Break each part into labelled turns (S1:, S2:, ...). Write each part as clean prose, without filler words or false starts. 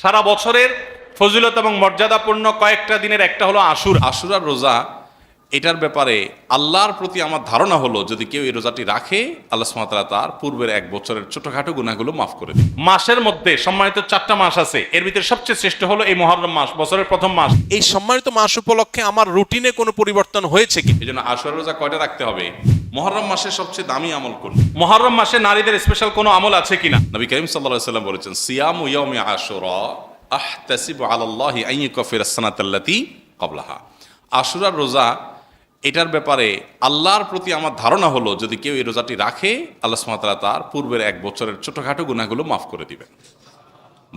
S1: সারা বছরের ফজিলত এবং মর্যাদাপূর্ণ কয়েকটা দিনের একটা হলো আশুরার রোজা। এটার ব্যাপারে আল্লাহর প্রতি আমার ধারণা হলো, যদি কেউ এই রোজাটি রাখে, আল্লাহ সুবহানাহু ওয়া তাআলা তার পূর্বের এক বছরের ছোটখাটো গুনাহগুলো মাফ করে দেন। মাসের মধ্যে সম্মানিত 4টা মাস আছে, এর ভিতরে সবচেয়ে শ্রেষ্ঠ হলো এই মুহররম মাস, বছরের প্রথম মাস।
S2: এই সম্মানিত মাস উপলক্ষে আমার রুটিনে কোনো পরিবর্তন হয়েছে কি?
S1: এই জন্য আশুরার রোজা কয়টা রাখতে হবে? মুহররম মাসের সবচেয়ে দামি আমল কোনটি? মুহররম মাসে নারীদের স্পেশাল কোনো আমল আছে কিনা? নবী করিম সাল্লাল্লাহু আলাইহি ওয়াসাল্লাম বলেছেন, সিয়ামু ইয়াউমি আশুরা আহতাসিবু আলাল্লাহি আন ইউকাফিরা আস-সানাতাল্লাতী ক্বাবলাহা। আশুরার রোজা, এটার ব্যাপারে আল্লাহর প্রতি আমার ধারণা হলো, যদি কেউ এই রোজাটি রাখে, আল্লাহ সুবহানাহু ওয়া তাআলা তার পূর্বের এক বছরের ছোটখাটো গুনাহগুলো মাফ করে দিবেন।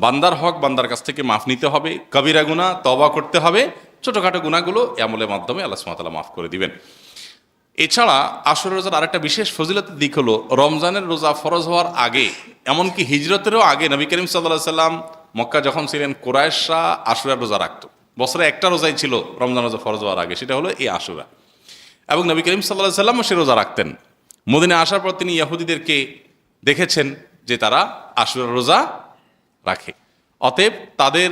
S1: বান্দার হক বান্দার কাছ থেকে মাফ নিতে হবে, কবিরা গুনাহ তওবা করতে হবে, ছোটখাটো গুনাহগুলো এই আমলের মাধ্যমে আল্লাহ সুবহানাহু ওয়া তাআলা মাফ করে দিবেন। এছাড়া আশুরার রোজার আরেকটা বিশেষ ফজিলতের দিক হলো, রমজানের রোজা ফরজ হওয়ার আগে, এমনকি হিজরতেরও আগে নবী করিম সাল্লাল্লাহু আলাইহি সাল্লাম মক্কা যখন ছিলেন, কুরাইশরা আশুরার রোজা রাখতো। বছরে একটা রোজাই ছিল রমজান রোজা ফরজ হওয়ার আগে, সেটা হলো এই আশুরা। এবং নবী করিম সাল্লাল্লাহু আলাইহি সাল্লামও সে রোজা রাখতেন। মদিনায় আসার পর তিনি ইহুদিদেরকে দেখেছেন যে তারা আশুরার রোজা রাখে। অতএব তাদের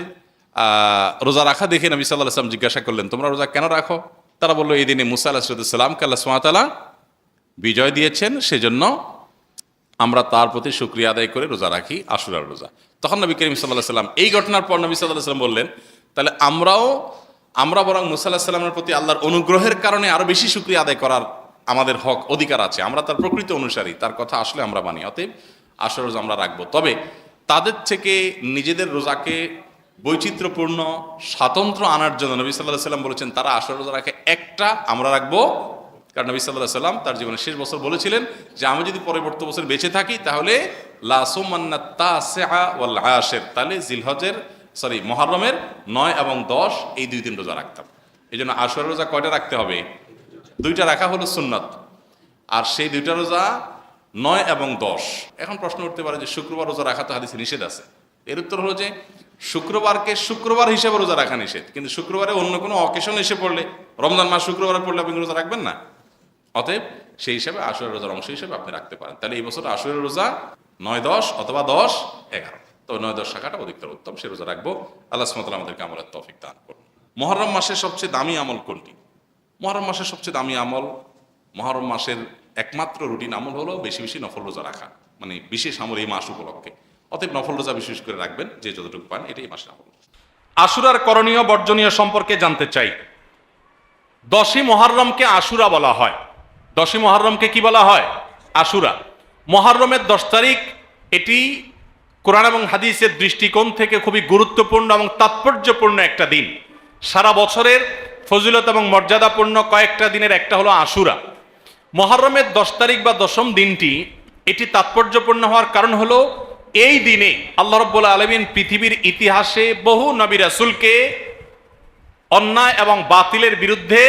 S1: রোজা রাখা দেখে নবী সাল্লাল্লাহু আলাইহি সাল্লাম জিজ্ঞাসা করলেন, তোমরা রোজা কেন রাখো? তারা বললো, এই দিনে মুসা আলাইহিস সালামকে আল্লাহ সুবহানাহু ওয়া তাআলা বিজয় দিয়েছেন, সেজন্য আমরা তার প্রতি শুকরিয়া আদায় করে রোজা রাখি, আশুরার রোজা। তখন নবী করিম সাল্লাল্লাহু আলাইহি সাল্লাম, এই ঘটনার পর নবী সাল্লাল্লাহু আলাইহি সাল্লাম বললেন, তাহলে আমরা বরং মুসা আলাইহিস সালামের প্রতি আল্লাহর অনুগ্রহের কারণে আরো বেশি শুকরিয়া আদায় করার আমাদের হক অধিকার আছে, আমরা তার প্রকৃত অনুসারী, তার কথা আসলে আমরা মানি, অতএব আশুরার রোজা আমরা রাখবো। তবে তাদের থেকে নিজেদের রোজাকে বৈচিত্র্যপূর্ণ স্বাতন্ত্র আনার জন্য নবী সাল্লাল্লাহু আলাইহি সাল্লাম বলেছেন, তারা আশুরার রোজা রাখে একটা, আমরা রাখবো। কারণ নবী সাল্লাল্লাহু আলাইহি সাল্লাম তার জীবনের শেষ বছর বলেছিলেন যে, আমি যদি পরবর্তী বছর বেঁচে থাকি তাহলে লা সুমান্না তাসিআ ওয়াল আশির, তাহলে মুহররমের 9 এবং 10 এই 2 দিন রোজা রাখতাম। এই জন্য আশুরার রোজা কয়টা রাখতে হবে? 2টা রাখা হলো সুন্নাত, আর সেই 2টা রোজা 9 এবং 10। এখন প্রশ্ন উঠতে পারে যে, শুক্রবার রোজা রাখা তো হাদিসে নিষেধ আছে। এর উত্তর হলো যে, শুক্রবারকে শুক্রবার হিসেবে রোজা রাখা নিষেধ, কিন্তু শুক্রবারে অন্য কোনো অকেশন এসে পড়লে, রমজান মাস শুক্রবারে পড়লে আপনি রোজা রাখবেন না। অতএব সেই হিসাবে আশুরার রোজার অংশ হিসেবে আপনি রাখতে পারেন। তাহলে এই বছর আশুরার রোজা 9-10 অথবা 10-11, তো 9-10 শাখাটা অধিকতর উত্তম, সে রোজা রাখবো। আল্লাহ সুবহানাহু ওয়া তাআলা আমাদেরকে আমলের তৌফিক দান করুন। মুহররম মাসের সবচেয়ে দামি আমল কোনটি? মুহররম মাসের সবচেয়ে দামি আমল, মুহররম মাসের একমাত্র রুটিন আমল হলো বেশি বেশি নফল রোজা রাখা, মানে বিশেষ আমল এই মাস উপলক্ষে। অতএব নফল রোজা বিশেষ করে রাখবেন, যে যতটুকু পান, এটাই মাসের আমল। আশুরার করণীয় বর্জনীয় সম্পর্কে জানতে চাই। 10ই মুহররমকে আশুরা বলা হয়। 10ই মুহররমকে কি বলা হয়? আশুরা। মুহররমের 10 তারিখ, এটি কোরআন এবং হাদিসের দৃষ্টিকোণ থেকে খুবই গুরুত্বপূর্ণ এবং তাৎপর্যপূর্ণ একটা দিন। সারা বছরের ফজিলত এবং মর্যাদাপূর্ণ কয়েকটা দিনের একটা হলো আশুরা। মুহররমের 10 তারিখ বা 10ম দিনটি, এটি তাৎপর্যপূর্ণ হওয়ার কারণ হলো, এই দিনে আল্লাহ রাব্বুল আলামিন পৃথিবীর ইতিহাসে বহু নবী রাসূলকে অন্যায় এবং বাতিলের বিরুদ্ধে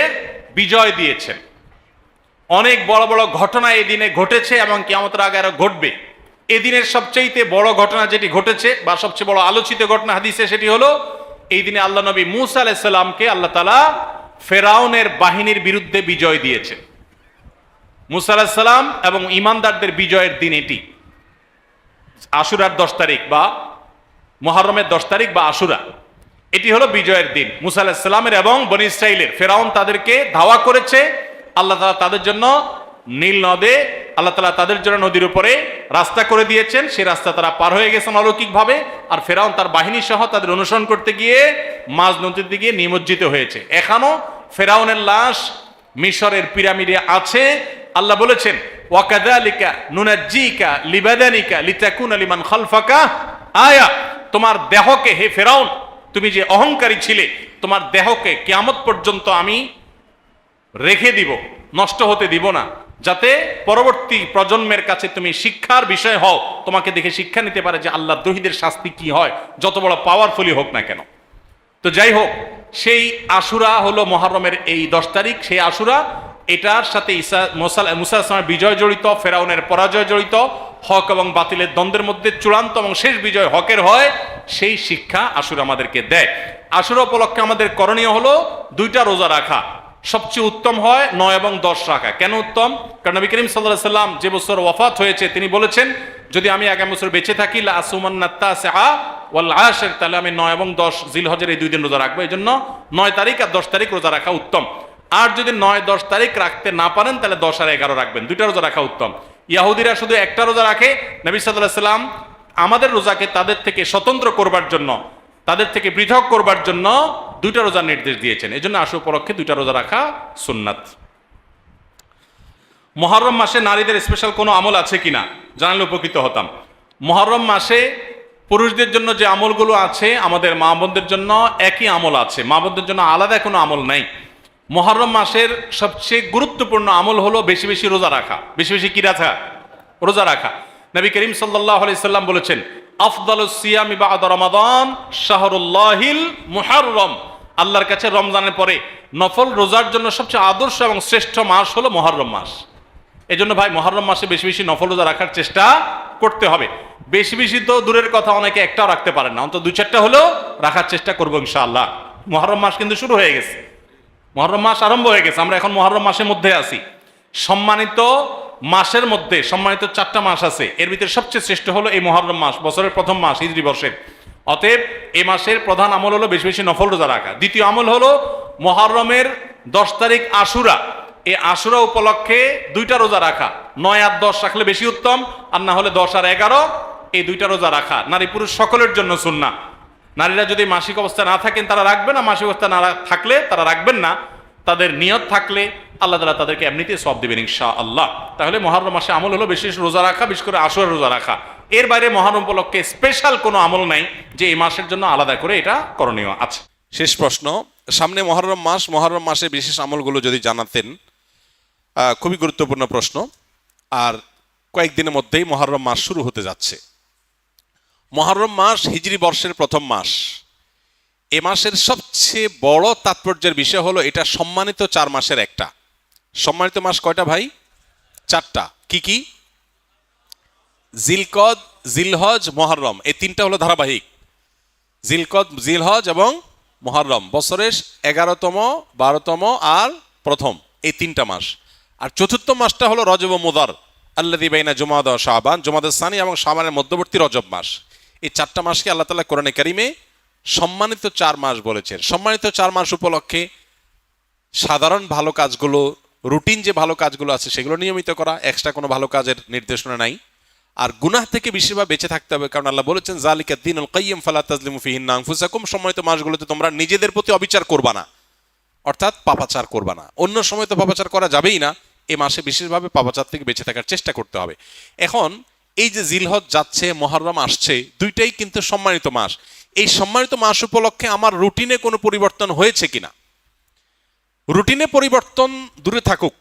S1: বিজয় দিয়েছেন। অনেক বড় বড় ঘটনা এই দিনে ঘটেছে এবং কিয়ামতের আগে আরো ঘটবে। এদিনের সবচেয়ে বড় ঘটনা যেটি ঘটেছে বা সবচেয়ে বড় আলোচিত ঘটনা হাদিসে, সেটি হলো এই দিনে আল্লাহ নবী মূসা আলাইহিস সালামকে আল্লাহ তাআলা ফেরাউনের বাহিনীর বিরুদ্ধে বিজয় দিয়েছেন। মূসা আলাইহিস সালাম এবং ঈমানদারদের বিজয়ের দিন এটি। আশুরার 10 তারিখ বা মুহররমের 10 তারিখ বা আশুরা, এটি হলো বিজয়ের দিন মূসা আলাইহিস সালামের এবং বনী ইসরাইলের। ফেরাউন তাদেরকে ধাওয়া করেছে, আল্লাহ তাআলা তাদের জন্য নীল নদে, আল্লাহ তাআলা তাদের জন্য নদীর উপরে রাস্তা করে দিয়েছেন। সেই রাস্তা তারা পার হয়ে গেছেন অলৌকিকভাবে। আর ফেরাউন তার বাহিনী সহ তাদের অনুসরণ করতে গিয়ে মাঝ নদীর দিকে নিমজ্জিত হয়েছে। এখনো ফেরাউনের লাশ মিশরের পিরামিডে আছে। আল্লাহ বলেছেন, ওয়াকাযালিকা নুনাজ্জিকা লিবাদানিকা লিতাকুনা লিমান খালফাকা আয়া, তোমার দেহকে, হে ফেরাউন, তুমি যে অহংকারী ছিলে, তোমার দেহকে কিয়ামত পর্যন্ত আমি রেখে দিব, নষ্ট হতে দিব না, যাতে পরবর্তী প্রজন্মের কাছে তুমি শিক্ষার বিষয় হও, তোমাকে দেখে শিক্ষা নিতে পারে যে আল্লাহর দ্রোহীদের শাস্তি কি হয়, যত বড় পাওয়ারফুলই হোক না কেন। তো যাই হোক, সেই আশুরা হলো মুহররমের এই 10 তারিখ। সেই আশুরা, এটার সাথে মুসা আলাইহিস সালামের বিজয় জড়িত, ফেরাউনের পরাজয় জড়িত, হক এবং বাতিলের দ্বন্দ্বের মধ্যে চূড়ান্ত এবং শেষ বিজয় হকের হয়, সেই শিক্ষা আশুরা আমাদেরকে দেয়। আশুরা উপলক্ষে আমাদের করণীয় হলো 2টা রোজা রাখা। সবচেয়ে উত্তম হয় 9 এবং 10 রাখা। কেন উত্তম? কারণ নবী করিম সাল্লাল্লাহু আলাইহি সাল্লাম যে বছর ওয়াফাত হয়েছে, তিনি বলেছেন, যদি আমি আগামী বছর বেঁচে থাকি, লা আসুমান্না তাসিআ ওয়াল আশির, তাহলে আমি 9 এবং 10 জিলহজের এই 2 দিন রোজা রাখবো। এই জন্য 9 তারিখ আর 10 তারিখ রোজা রাখা উত্তম। আর যদি 9-10 তারিখ রাখতে না পারেন তাহলে 10 আর 11 রাখবেন, 2টা রোজা রাখা উত্তম। ইহুদিরা শুধু একটা রোজা রাখে, নবী সাল্লাল্লাহু আলাইহি সাল্লাম আমাদের রোজাকে তাদের থেকে স্বতন্ত্র করবার জন্য, তাদের থেকে পৃথক করবার জন্য 2টা রোজার নির্দেশ দিয়েছেন। এই জন্য আশু উপলক্ষে 2টা রোজা রাখা সুন্নাত। মুহররম মাসে নারীদের স্পেশাল কোনো আমল আছে কিনা জানলে উপকৃত হতাম। মুহররম মাসে পুরুষদের জন্য যে আমলগুলো আছে আমাদের মা বোনদের জন্য একই আমল আছে, মা বোনদের জন্য আলাদা কোনো আমল নাই। মুহররম মাসের সবচেয়ে গুরুত্বপূর্ণ আমল হলো বেশি বেশি রোজা রাখা। বেশি বেশি কি রাখা? রোজা রাখা। নবী করিম সাল্লাল্লাহু আলাইহি সাল্লাম বলেছেন, আফদালুস সিয়ামি বা'দা রমাদান শাহরুল্লাহিল মুহররম। আল্লাহর কাছে রমজানের পরে নফল রোজার জন্য সবচেয়ে আদর্শ এবং শ্রেষ্ঠ মাস হলো মুহররম মাস। এই জন্য ভাই মুহররম মাসে বেশি বেশি নফল রোজা রাখার চেষ্টা করতে হবে। বেশি বেশি তো দূরের কথা, অনেকে একটাও রাখতে পারেন না, অন্তত 2-4টা হলেও রাখার চেষ্টা করবো ইনশাআল্লাহ। মুহররম মাস কিন্তু শুরু হয়ে গেছে, মুহররম মাস আরম্ভ হয়ে গেছে, আমরা এখন মুহররম মাসের মধ্যে আছি। সম্মানিত মাসের মধ্যে সম্মানিত 4টা মাস আছে, এর ভিতরে সবচেয়ে শ্রেষ্ঠ হলো এই মুহররম মাস, বছরের প্রথম মাস হিজরি বর্ষের। অতএব এই মাসের প্রধান আমল হলো বেশি বেশি নফল রোজা রাখা। দ্বিতীয় আমল হলো মুহররমের 10 তারিখ আশুরা, এই আশুরা উপলক্ষে 2টা রোজা রাখা। 9 আর 10 রাখলে বেশি উত্তম, আর না হলে 10 আর 11 এই 2টা রোজা রাখা নারী পুরুষ সকলের জন্য সুন্নাহ। নারীরা যদি মাসিক অবস্থায় না থাকেন তারা রাখবেন না, মাসিক অবস্থা না থাকলে তারা রাখবেন না। তাদের নিয়ত থাকলে আল্লাহ তাআলা তাদেরকে এমনিতেই সওয়াব দিবেন ইনশাআল্লাহ। তাহলে মুহররম মাসে আমল হলো বেশি বেশি রোজা রাখা, বিশেষ করে আশুরা রোজা রাখা। এর বাইরে মুহররম উপলক্ষে স্পেশাল কোনো আমল নাই যে এই মাসের জন্য আলাদা করে এটা করণীয় আছে।
S2: শেষ প্রশ্ন, সামনে মুহররম মাস, মুহররম মাসে বিশেষ আমলগুলো যদি জানাতেন। খুবই গুরুত্বপূর্ণ প্রশ্ন। আর কয়েকদিনের মধ্যেই মুহররম মাস শুরু হতে যাচ্ছে। মুহররম মাস হিজরি বর্ষের প্রথম মাস। এ মাসের সবচেয়ে বড় তাৎপর্যের বিষয় হলো এটা সম্মানিত 4 মাসের একটা। সম্মানিত মাস কয়টা ভাই? 4টা। কি কি? জিলকদ, জিলহজ, মুহররম, এই 3টা হলো ধারাবাহিক। জিলকদ, জিলহজ এবং মুহররম বছরের 11তম, 12তম আর প্রথম, এই 3টা মাস। আর চতুর্থ মাসটা হলো রজব ও মুদার, আল্লাযী বাইনা জুমাদা ও শাবান, জুমাদাস সানি এবং শাবানের মধ্যবর্তী রজব মাস। এই 4টা মাসকে আল্লাহ তাআলা কোরআনে কারিমে সম্মানিত 4 মাস বলেছেন। সম্মানিত 4 মাস উপলক্ষে সাধারণ ভালো কাজগুলো, রুটিন যে ভালো কাজগুলো আছে সেগুলো নিয়মিত করা, এক্সট্রা কোনো ভালো কাজের নির্দেশনা নাই। আর গুনাহ থেকে বেশিরভাগ বেঁচে থাকতে হবে, কারণ আল্লাহ বলেছেন যালিকা দ্বীনুল কাইয়্যিম ফালা তাজলিমু ফিহিন্না আনফুসাকুম। সম্মানিত মাসগুলোতে তোমরা নিজেদের প্রতি অবিচার করবা না, অর্থাৎ পাপাচার করবা না। অন্য সময় তো পাপাচার করা যাবেই না, এই মাসে বিশেষভাবে পাপাচার থেকে বেঁচে থাকার চেষ্টা করতে হবে। এখন এই যে জিলহজ যাচ্ছে, মুহররম আসছে, 2টাই কিন্তু সম্মানিত মাস। এই সম্মানিত মাস উপলক্ষে আমার রুটিনে কোনো পরিবর্তন হয়েছে কিনা? রুটিনে পরিবর্তন দূরে থাকুক,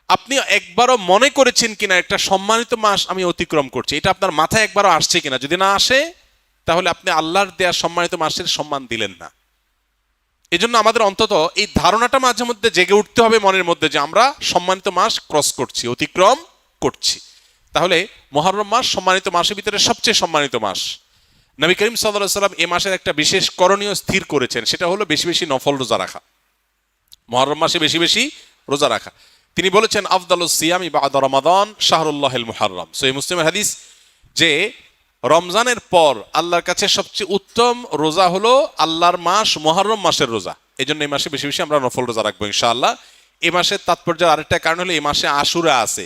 S2: আপনি একবারও মনে করেছেন কিনা একটা সম্মানিত মাস আমি অতিক্রম করছি, এটা আপনার মাথায় একবারও আসছে কিনা? যদি না আসে তাহলে আপনি আল্লাহর দেয়া সম্মানিত মাসের সম্মান দিলেন না। এজন্য আমাদের অন্তত এই ধারণাটা মাঝে মধ্যে জেগে উঠতে হবে মনের মধ্যে যে আমরা সম্মানিত মাস ক্রস করছি, অতিক্রম করছি। তাহলে মুহররম মাস সম্মানিত মাসের ভিতরে সবচেয়ে সম্মানিত মাস। নবী করিম সাল্লাল্লাহু আলাইহি ওয়াসাল্লাম এই মাসের একটা বিশেষ করণীয় স্থির করেছেন, সেটা হলো বেশি বেশি নফল রোজা রাখা। মুহররম মাসে বেশি বেশি রোজা রাখা। তিনি বলেছেন আফদালুস সিয়ামি বা'দা রমাদান শাহরুল্লাহিল মুহররম। সহিহ মুসলিমের হাদিস যে রমজানের পর আল্লাহর কাছে সবচেয়ে উত্তম রোজা হলো আল্লাহর মাস মুহররম মাসের রোজা। এই জন্য এই মাসে বেশি বেশি আমরা নফল রোজা রাখবো ইনশাআল্লাহ। এই মাসের তাৎপর্যের আরেকটা কারণ হলো এই মাসে আশুরা আছে,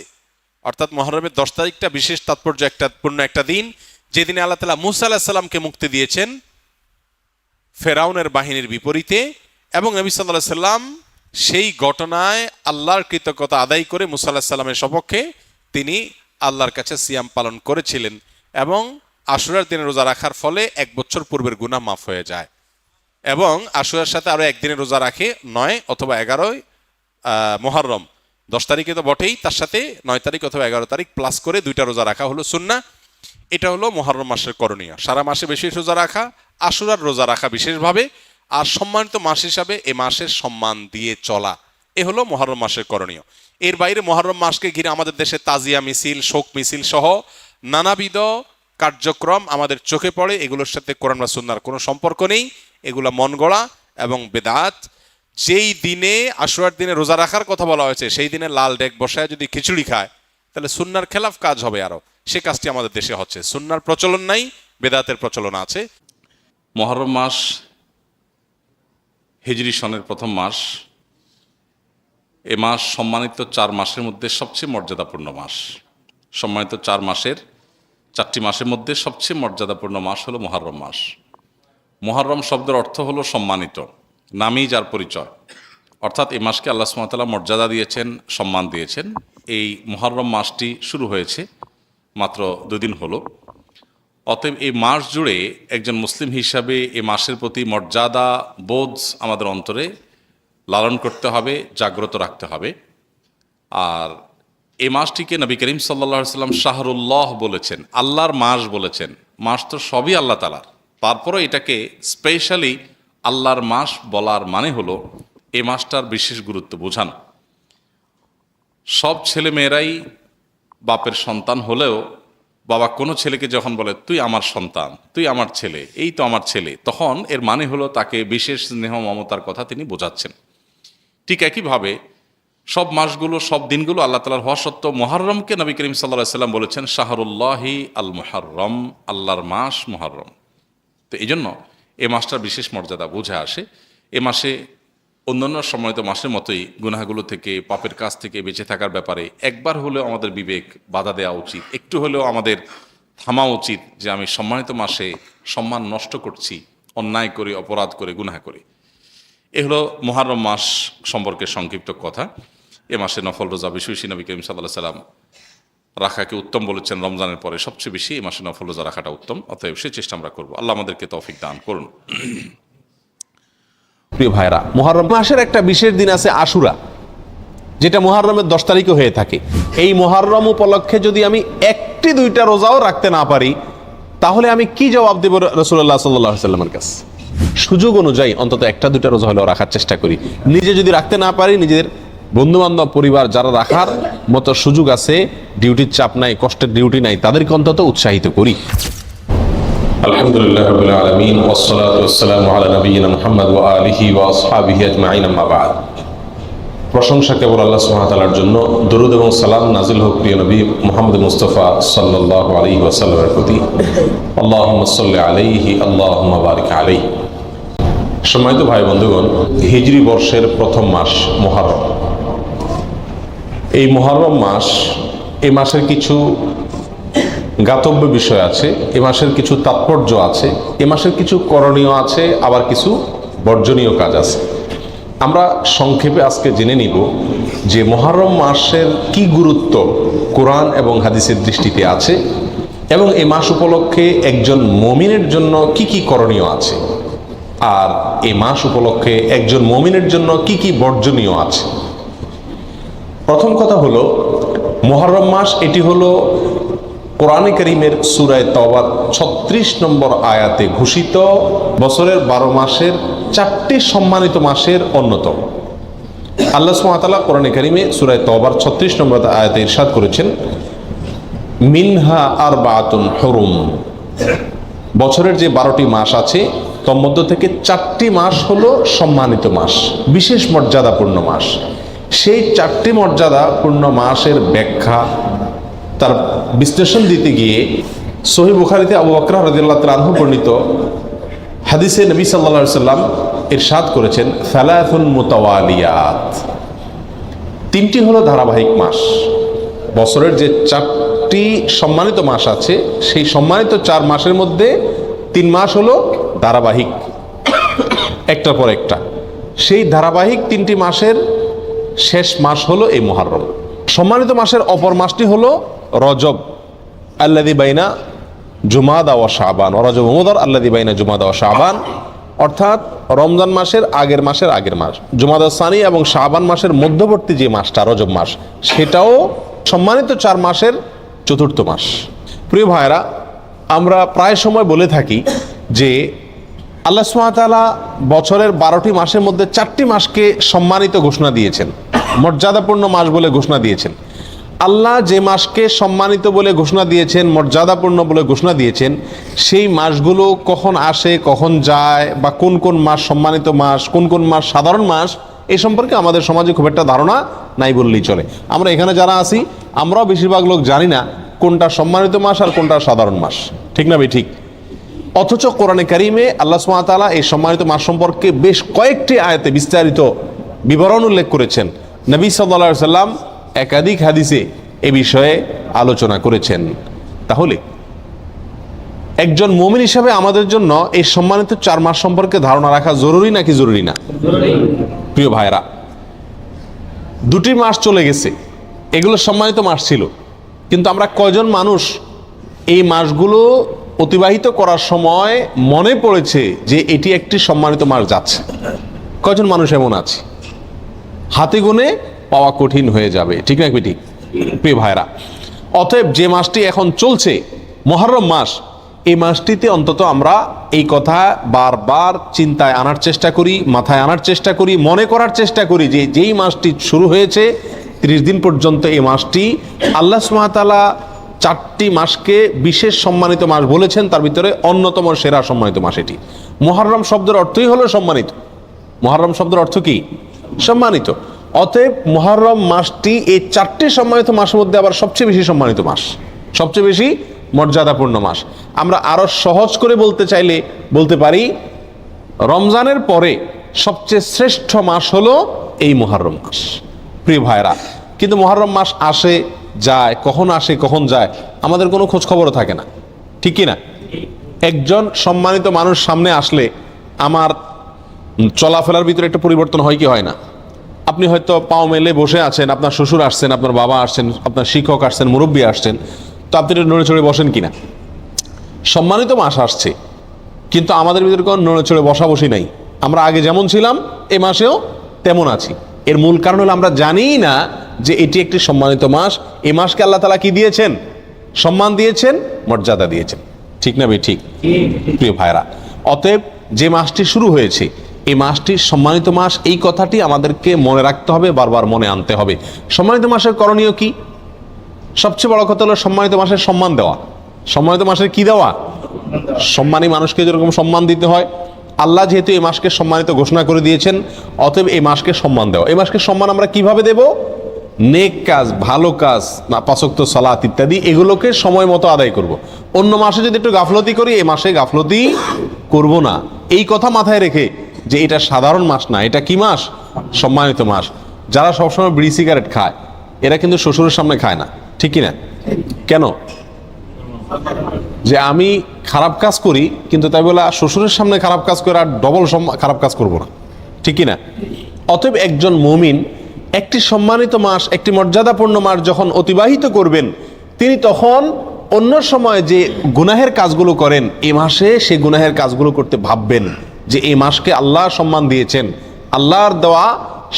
S2: অর্থাৎ মুহররমের 10 তারিখটা বিশেষ তাৎপর্য পূর্ণ একটা দিন, যেদিনে আল্লাহ তাআলা মূসা আলাইহিস সালামকে মুক্তি দিয়েছেন ফেরাউনের বাহিনীর বিপরীতে, এবং নবী সাল্লাল্লাহু আলাইহি সাল্লাম সেই ঘটনায় আল্লাহর কৃতজ্ঞতা আদায় করে মূসা আলাইহিস সালামের সপক্ষে তিনি আল্লাহর কাছে সিয়াম পালন করেছিলেন, এবং আশুরার দিনে রোজা রাখার ফলে 1 বছর পূর্বের গুনাহ মাফ হয়ে যায়। এবং আশুরার সাথে আরো একদিনের রোজা রাখে 9 অথবা 11 মুহররম, 10 তারিখে তো বটেই, তার সাথে 9 তারিখ অথবা 11 তারিখ প্লাস করে 2টা রোজা রাখা হলো সুন্নাহ। এটা হলো মুহররম মাসের করণীয়। সারা মাসে বেশি রোজা রাখা, আশুরার রোজা রাখা বিশেষভাবে, আর সম্মানিত মাস হিসাবে এ মাসের সম্মান দিয়ে চলা, এ হলো মুহররম মাসের করণীয়। এর বাইরে মুহররম মাসকে ঘিরে আমাদের দেশে তাজিয়া মিছিল, শোক মিছিল সহ নানাবিধ কার্যক্রম আমাদের চোখে পড়ে। এগুলোর সাথে কোরআন বা সুন্নাহর কোনো সম্পর্ক নেই, এগুলো মন গড়া এবং বেদাত। যেই দিনে আশুরার দিনে রোজা রাখার কথা বলা হয়েছে সেই দিনে লাল ডেক বসায় যদি খিচুড়ি খায় তাহলে সুন্নাহর খেলাফ কাজ হবে, আরো সে কাজটি আমাদের দেশে হচ্ছে। সুন্নাহর প্রচলন নাই, বেদাতের প্রচলন আছে।
S1: মুহররম মাস হিজরি সনের প্রথম মাস। এ মাস সম্মানিত 4 মাসের মধ্যে সবচেয়ে মর্যাদাপূর্ণ মাস। সম্মানিত 4টি মাসের মধ্যে সবচেয়ে মর্যাদাপূর্ণ মাস হলো মুহররম মাস। মুহররম শব্দের অর্থ হলো সম্মানিত, নামেই যার পরিচয়। অর্থাৎ এই মাসকে আল্লাহ সুবহানাহু ওয়া তাআলা মর্যাদা দিয়েছেন, সম্মান দিয়েছেন। এই মুহররম মাসটি শুরু হয়েছে মাত্র 2 দিন হলো। অতএব এই মাস জুড়ে একজন মুসলিম হিসাবে এই মাসের প্রতি মর্যাদা বোধ আমাদের অন্তরে লালন করতে হবে, জাগ্রত রাখতে হবে। আর এই মাসটিকে নবী করিম সাল্লাল্লাহু আলাইহি ওয়াসাল্লাম শাহরুল্লাহ বলেছেন, আল্লাহর মাস বলেছেন। মাস তো সবই আল্লাহ তাআলার, তারপরও এটাকে স্পেশালি আল্লাহর মাস বলার মানে হলো এই মাসটার বিশেষ গুরুত্ব বোঝানো। সব ছেলে মেয়েরাই বাপের সন্তান হলেও বাবা কোনো ছেলেকে যখন বলে তুই আমার সন্তান, তুই আমার ছেলে, এই তো আমার ছেলে, তখন এর মানে হলো তাকে বিশেষ স্নেহ মমতার কথা তিনি বোঝাচ্ছেন। ঠিক একইভাবে সব মাসগুলো, সব দিনগুলো আল্লাহ তাআলার হওয়া সত্ত্বেও মুহররমকে নবী করিম সাল্লাল্লাহু আলাইহি ওয়াসাল্লাম বলেছেন শাহরুল্লাহি আল মুহররম, আল্লাহর মাস মুহররম। তো এই জন্য এ মাসটার বিশেষ মর্যাদা বুঝে আসে। এ মাসে অন্যান্য সম্মানিত মাসের মতোই গুনাহগুলো থেকে, পাপের কাজ থেকে বেঁচে থাকার ব্যাপারে একবার হলেও আমাদের বিবেক বাধা দেওয়া উচিত, একটু হলেও আমাদের থামা উচিত যে আমি সম্মানিত মাসে সম্মান নষ্ট করছি, অন্যায় করে, অপরাধ করে, গুনাহ করে। এ হলো মুহররম মাস সম্পর্কে সংক্ষিপ্ত কথা। এ মাসে নফল রোজা বেশি বেশি নবী করিম সাল্লাল্লাহু আলাইহি ওয়াসাল্লাম রাখাকে উত্তম বলেছেন। রমজানের পরে সবচেয়ে বেশি এই মাসে নফল রোজা রাখাটা উত্তম। অতএব সে চেষ্টা আমরা করবো। আল্লাহ আমাদেরকে তৌফিক দান করুন।
S3: প্রিয় ভাইরা, মুহররম মাসের একটা বিশেষ দিন আছে আশুরা, যেটা মুহররমের 10 তারিখে হয়ে থাকে। এই মুহররম উপলক্ষে যদি আমি 1-2টা রোজাও রাখতে না পারি, তাহলে আমি কি জবাব দেব রাসূলুল্লাহ সাল্লাল্লাহু আলাইহি ওয়াসাল্লামের কাছে? সুযোগ অনুযায়ী অন্তত 1-2টা রোজা হলেও রাখার চেষ্টা করি। নিজে যদি রাখতে না পারি, নিজেদের বন্ধু বান্ধব, পরিবার যারা রাখার মতো সুযোগ আছে, ডিউটির চাপ নাই, কষ্টের ডিউটি নাই, তাদেরকে অন্তত উৎসাহিত করি।
S4: আলহামদুলিল্লাহ রাব্বিল আলামিন ওয়াসসালাতু ওয়াসসালামু আলা নাবিয়িনা মুহাম্মদ ওয়া আলিহি ওয়া আসহাবিহি আজমাইন, আম্মা বা'দ। প্রশংসা কেবল আল্লাহ সুবহানাহু ওয়া তাআলার জন্য, দরুদ এবং সালাম নাজিল হোক প্রিয় নবী মুহাম্মদ মুস্তাফা সাল্লাল্লাহু আলাইহি ওয়াসাল্লামের প্রতি। আল্লাহুম্মা সাল্লি আলাইহি, আল্লাহুম্মা বারিক আলাইহি। সম্মানিত ভাই বন্ধুগণ, হিজরি বর্ষের প্রথম মাস মুহররম। এই মুহররম মাস, এই মাসের কিছু জ্ঞাতব্য বিষয় আছে, এ মাসের কিছু তাৎপর্য আছে, এ মাসের কিছু করণীয় আছে, আবার কিছু বর্জনীয় কাজ আছে। আমরা সংক্ষেপে আজকে জেনে নিব যে মুহররম মাসের কি গুরুত্ব কোরআন এবং হাদিসের দৃষ্টিতে আছে, এবং এই মাস উপলক্ষে একজন মুমিনের জন্য কি কি করণীয় আছে, আর এই মাস উপলক্ষে একজন মুমিনের জন্য কি কি বর্জনীয় আছে। প্রথম কথা হলো, মুহররম মাস এটি হলো কোরআনে কারীমের সূরা তাওবার 36 নম্বর আয়াতে ঘোষিত বছরের 12 মাসের 4টি সম্মানিত মাসের অন্যতম। আল্লাহ সুবহানাহু ওয়া তাআলা কোরআনে কারীমে সূরা তাওবার 36 নম্বর আয়াতে ইরশাদ করেছেন, মিনহা আরবাআতুন হুরুম। বছরের যে 12টি মাস আছে, তার মধ্য থেকে 4টি মাস হলো সম্মানিত মাস, বিশেষ মর্যাদাপূর্ণ মাস। সেই 4টি মর্যাদাপূর্ণ মাসের ব্যাখ্যা, তার বিশ্লেষণ দিতে গিয়ে সহিহ বুখারীতে আবু বকর রাদিয়াল্লাহু তাআলা আনহু বর্ণিত হাদিসে নবী সাল্লাল্লাহু আলাইহি ওয়াসাল্লাম ইরশাদ করেছেন, সালাসুন মুতাওয়ালিয়াত। 3টি হলো ধারাবাহিক মাস। বছরের যে 4টি সম্মানিত মাস আছে, সেই সম্মানিত 4 মাসের মধ্যে 3 মাস হলো ধারাবাহিক, একটার পর একটা। সেই ধারাবাহিক 3টি মাসের শেষ মাস হলো এই মুহররম। সম্মানিত মাসের অপর মাসটি হলো রজব, আল্লাযী বাইনা জুমাদা ওয়া শাবান, রজব মুদার আল্লাযী বাইনা জুমাদা ওয়া শাবান, অর্থাৎ রমজান মাসের আগের মাস, জুমাদা সানি এবং শাবান মাসের মধ্যবর্তী যে মাসটা রজব মাস, সেটাও সম্মানিত 4 মাসের 4র্থ মাস। প্রিয় ভাইরা, আমরা প্রায় সময় বলে থাকি যে আল্লাহ সুবহানাহু ওয়া তাআলা বছরের 12টি মাসের মধ্যে 4টি মাসকে সম্মানিত ঘোষণা দিয়েছেন, মর্যাদাপূর্ণ মাস বলে ঘোষণা দিয়েছেন। আল্লাহ যে মাসকে সম্মানিত বলে ঘোষণা দিয়েছেন, মর্যাদাপূর্ণ বলে ঘোষণা দিয়েছেন, সেই মাসগুলো কখন আসে, কখন যায়, বা কোন কোন মাস সম্মানিত মাস, কোন কোন মাস সাধারণ মাস, এই সম্পর্কে আমাদের সমাজে খুব একটা ধারণা নাই বললেই চলে। আমরা এখানে যারা আছি, আমরাও বেশিরভাগ লোক জানি না কোনটা সম্মানিত মাস আর কোনটা সাধারণ মাস, ঠিক না ভাই? ঠিক।
S3: অথচ কোরআনে কারিমে আল্লাহ সুবহানাহু ওয়া তাআলা এই সম্মানিত মাস সম্পর্কে বেশ কয়েকটি আয়াতে বিস্তারিত বিবরণ উল্লেখ করেছেন। নবী সাল্লাল্লাহু আলাইহি সাল্লাম একাধিক হাদিসে এ বিষয়ে আলোচনা করেছেন। তাহলে একজন মুমিন হিসাবে আমাদের জন্য এই সম্মানিত 4 মাস সম্পর্কে ধারণা রাখা জরুরি নাকি জরুরি না? প্রিয় ভাইরা, 2টি মাস চলে গেছে, এগুলো সম্মানিত মাস ছিল, কিন্তু আমরা কয়জন মানুষ এই মাসগুলো অতিবাহিত করার সময় মনে পড়েছে যে এটি একটি সম্মানিত মাস যাচ্ছে? কয়জন মানুষ এমন আছে? হাতে গুনে পাওয়া কঠিন হয়ে যাবে, ঠিক না ঠিক? প্রিয় ভাইরা, অতএব যে মাসটি এখন চলছে মুহররম মাস, এই মাসটিতে অন্তত আমরা এই কথা বারবার চিন্তায় আনার চেষ্টা করি, মাথায় আনার চেষ্টা করি, মনে করার চেষ্টা করি যে যেই মাসটি শুরু হয়েছে 30 দিন পর্যন্ত এই মাসটি আল্লাহ সুবহানাহু ওয়া তাআলা 4টি মাসকে বিশেষ সম্মানিত মাস বলেছেন, তার ভিতরে অন্যতম সেরা সম্মানিত মাস এটি। মুহররম শব্দের অর্থই হলো সম্মানিত। মুহররম শব্দের অর্থ কি? সম্মানিত। অতএব মুহররম মাসটি এই 4টি সম্মানিত মাসের মধ্যে আবার সবচেয়ে বেশি সম্মানিত মাস, সবচেয়ে বেশি মর্যাদাপূর্ণ মাস। আমরা আরো সহজ করে বলতে চাইলে বলতে পারি রমজানের পরে সবচেয়ে শ্রেষ্ঠ মাস হলো এই মুহররম মাস। প্রিয় ভাইরা, কিন্তু মুহররম মাস আসে যায়, কখন আসে কখন যায় আমাদের কোনো খোঁজ খবরও থাকে না, ঠিক কি না? একজন সম্মানিত মানুষ সামনে আসলে আমার চলাফেরার ভিতরে একটা পরিবর্তন হয় কি হয় না? আপনি হয়তো পাও মেলে বসে আছেন, আপনার শ্বশুর আসছেন, আপনার বাবা আসছেন, আপনার শিক্ষক আসছেন, মুরব্বী আসছেন, তো আপনি নড়ে চড়ে বসেন কিনা? সম্মানিত মাস আসছে, কিন্তু আমাদের ভিতরে কোনো নড়ে চড়ে বসা বসি নাই। আমরা আগে যেমন ছিলাম এ মাসেও তেমন আছি। এর মূল কারণ হলো আমরা জানিই না যে এটি একটি সম্মানিত মাস। এই মাসকে আল্লাহ তাআলা কি দিয়েছেন? সম্মান দিয়েছেন, মর্যাদা দিয়েছেন, ঠিক না ভাই? ঠিক। প্রিয় ভাইরা, অতএব যে মাসটি শুরু হয়েছে এই মাসটি সম্মানিত মাস, এই কথাটি আমাদেরকে মনে রাখতে হবে, বারবার মনে আনতে হবে। সম্মানিত মাসের করণীয় কি? সবচেয়ে বড় কথা হলো সম্মানিত মাসের সম্মান দেওয়া। সম্মানিত মাসের কি দেওয়া? সম্মানী মানুষকে যেরকম সম্মান দিতে হয়, আল্লাহ যেহেতু এই মাসকে সম্মানিত ঘোষণা করে দিয়েছেন, অতএব এই মাসকে সম্মান দেওয়া। এই মাসকে সম্মান আমরা কিভাবে দেব? নেক কাজ, ভালো কাজ, 5 ওয়াক্ত সালাত ইত্যাদি, এগুলোকে সময় মতো আদায় করব। অন্য মাসে যদি একটু গাফলতি করি, এই মাসে গাফলতি করব না। এই কথা মাথায় রেখে যে এটা সাধারণ মাস না, এটা কি মাস? সম্মানিত মাস। যারা সবসময় বিড়ি সিগারেট খায় এরা কিন্তু শ্বশুরের সামনে খায় না, ঠিক কি না? কেন? যে আমি খারাপ কাজ করি, কিন্তু তাই বলে শ্বশুরের সামনে খারাপ কাজ করে আর ডবল খারাপ কাজ করব না, ঠিক কি না? অতএব একজন মুমিন একটি সম্মানিত মাস, একটি মর্যাদাপূর্ণ মাস যখন অতিবাহিত করবেন, তিনি তখন অন্য সময় যে গুনাহের কাজগুলো করেন এই মাসে সে গুনাহের কাজগুলো করতে ভাববেন যে এই মাসকে আল্লাহ সম্মান দিয়েছেন, আল্লাহর দেওয়া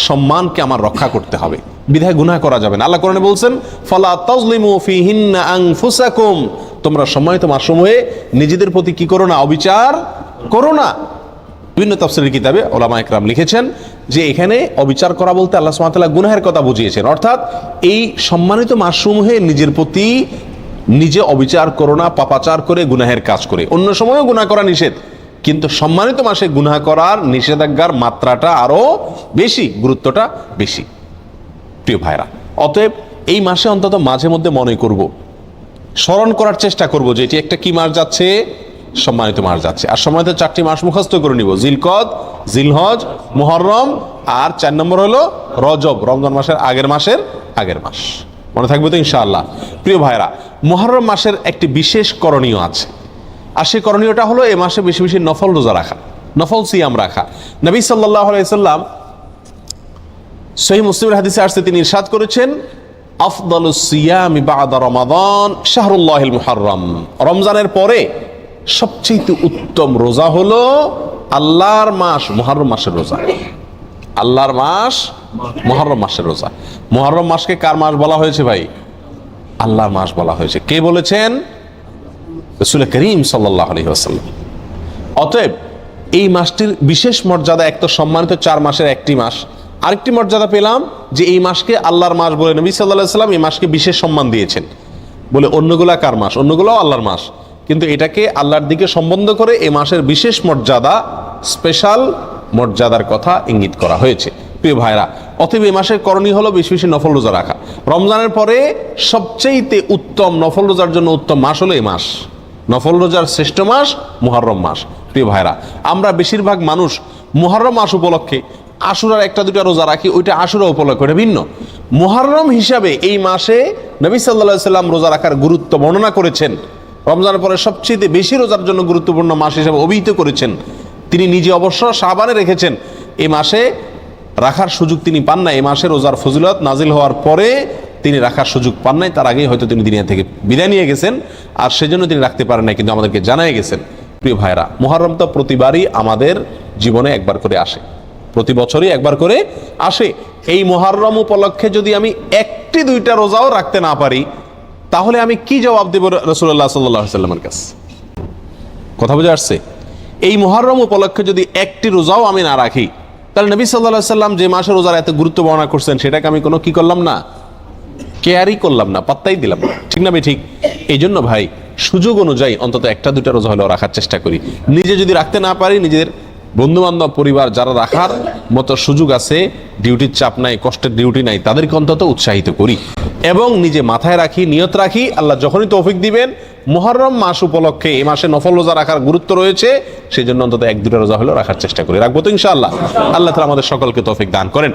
S3: সম্মানকে আমার রক্ষা করতে হবে, বিধায় গুনাহ করা যাবে না। আল্লাহ কোরআনে বলছেন, ফালা তাজলিমু ফিহিন্না আনফুসাকুম, তোমরা সম্মানিত মাসসমূহে নিজেদের প্রতি কি করো না? অবিচার করো না। বিভিন্ন তাফসীরের কিতাবে উলামা ইকরাম লিখেছেন যে এখানে অবিচার করা বলতে আল্লাহ সুবহানাহু ওয়া তাআলা গুনাহের কথা বুঝিয়েছেন, অর্থাৎ এই সম্মানিত মাসসমূহে নিজের প্রতি নিজে অবিচার করো না, পাপাচার করে গুনাহের কাজ করে। অন্য সময়ও গুনাহ করা নিষেধ, কিন্তু সম্মানিত মাসে গুনাহ করার নিষেধাজ্ঞার মাত্রাটা আরো বেশি, গুরুত্বটা বেশি। প্রিয় ভাইরা, অতএব এই মাসে অন্তত মাঝে মধ্যে মনে করব, স্মরণ করার চেষ্টা করব যে এটি একটা কি মাস যাচ্ছে? সম্মানিত মাস যাচ্ছে। আর সম্মানিত 4টি মাস মুখস্থ করে নিব, জিলকদ, জিলহজ, মুহররম, আর 4 নম্বর হলো রজব, রমজান মাসের আগের মাস। মনে থাকবে তো ইনশাআল্লাহ? প্রিয় ভাইরা, মুহররম মাসের একটি বিশেষ করণীয় আছে, আর সেই করণীয়টা হলো এই মাসে বেশি বেশি নফল রোজা রাখা, নফল সিয়াম রাখা। নবী সাল্লাল্লাহু আলাইহি সাল্লাম সহিহ মুসলিমের হাদিসে আসছে, তিনি ইরশাদ করেছেন, আফদালুস সিয়ামি বা'দা রমাদান শাহরুল্লাহিল মুহররম, রমজানের পরে সবচেয়ে উত্তম রোজা হলো আল্লাহর মাস মুহররম মাসের রোজা। আল্লাহর মাস মুহররম মাসের রোজা। মুহররম মাসকে কার মাস বলা হয়েছে ভাই? আল্লাহর মাস বলা হয়েছে। কে বলেছেন? রাসূল করিম সাল্লাল্লাহু আলাইহি ওয়াসাল্লাম। অতএব এই মাসটির বিশেষ মর্যাদা, এক তো সম্মানিত 4 মাসের একটি মাস, আরেকটি মর্যাদা পেলাম যে এই মাসকে আল্লাহর মাস বলে নবী সাল্লাল্লাহু আলাইহি ওয়াসাল্লাম এই মাসকে বিশেষ সম্মান দিয়েছেন। বলে অন্যগুলা কার মাস? অন্যগুলোও আল্লাহর মাস, কিন্তু এটাকে আল্লাহর দিকে সম্বন্ধ করে এই মাসের বিশেষ মর্যাদা, স্পেশাল মর্যাদার কথা ইঙ্গিত করা হয়েছে। প্রিয় ভাইরা, অতএব এই মাসের করণীয় হলো বেশি বেশি নফল রোজা রাখা। রমজানের পরে সবচেয়ে উত্তম নফল রোজার জন্য উত্তম মাস হলো এই মাস। নফল রোজার শ্রেষ্ঠ মাস মুহররম মাস। প্রিয় ভাইরা, আমরা বেশিরভাগ মানুষ মুহররম মাস উপলক্ষে আশুরার একটা দুটা রোজা রাখি, ওইটা আশুরা উপলক্ষে, ওটা ভিন্ন। মুহররম হিসাবে এই মাসে নবী সাল্লাল্লাহু আলাইহি সাল্লাম রোজা রাখার গুরুত্ব বর্ণনা করেছেন। রমজানের পরে সবচেয়ে বেশি রোজার জন্য গুরুত্বপূর্ণ মাস হিসেবে অভিহিত করেছেন। তিনি নিজে অবশ্য শাবানে রেখেছেন, এই মাসে রাখার সুযোগ তিনি পান না। এই মাসে রোজার ফজিলত নাজিল হওয়ার পরে তিনি রাখার সুযোগ পান নাই, তার আগেই হয়তো তিনি দুনিয়া থেকে বিদায় নিয়ে গেছেন, আর সেজন্য তিনি রাখতে পারেন নাই, কিন্তু আমাদেরকে জানাই গেছেন। প্রিয় ভাইরা, মুহররম তো প্রতিবারই আমাদের জীবনে একবার করে আসে, প্রতি বছরই একবার করে আসে। এই মুহররম উপলক্ষে যদি আমি একটি দুইটা রোজাও রাখতে না পারি, তাহলে আমি কি জবাব দেব রাসূলুল্লাহ সাল্লাল্লাহু আলাইহি সাল্লামের কাছে? কথা বুঝে আসছে? এই মুহররম উপলক্ষে যদি একটি রোজাও আমি না রাখি, তাহলে নবী সাল্লাল্লাহু আলাইহি সাল্লাম যে মাসে রোজার এত গুরুত্ব বর্ণনা করছেন, সেটাকে আমি কোনো কি করলাম না, কেয়ারই করলাম না, পাত্তাই দিলাম না। ঠিক না ভাই? ঠিক। এই জন্য ভাই, সুযোগ অনুযায়ী অন্তত একটা দুটা রোজা হলেও রাখার চেষ্টা করি। নিজে যদি রাখতে না পারি, নিজের বন্ধু বান্ধব পরিবার যারা রাখার মতো সুযোগ আছে, ডিউটির চাপ নাই, কষ্টের ডিউটি নাই, তাদেরকে অন্তত উৎসাহিত করি এবং নিজে মাথায় রাখি, নিয়ত রাখি, আল্লাহ যখনই তৌফিক দিবেন মুহররম মাস উপলক্ষে এই মাসে নফল রোজা রাখার গুরুত্ব রয়েছে, সেই জন্য অন্তত এক দুটা রোজা হলেও রাখার চেষ্টা করি। রাখবো তো ইনশাআল্লাহ। আল্লাহ তাআলা আমাদের সকলকে তৌফিক দান করেন।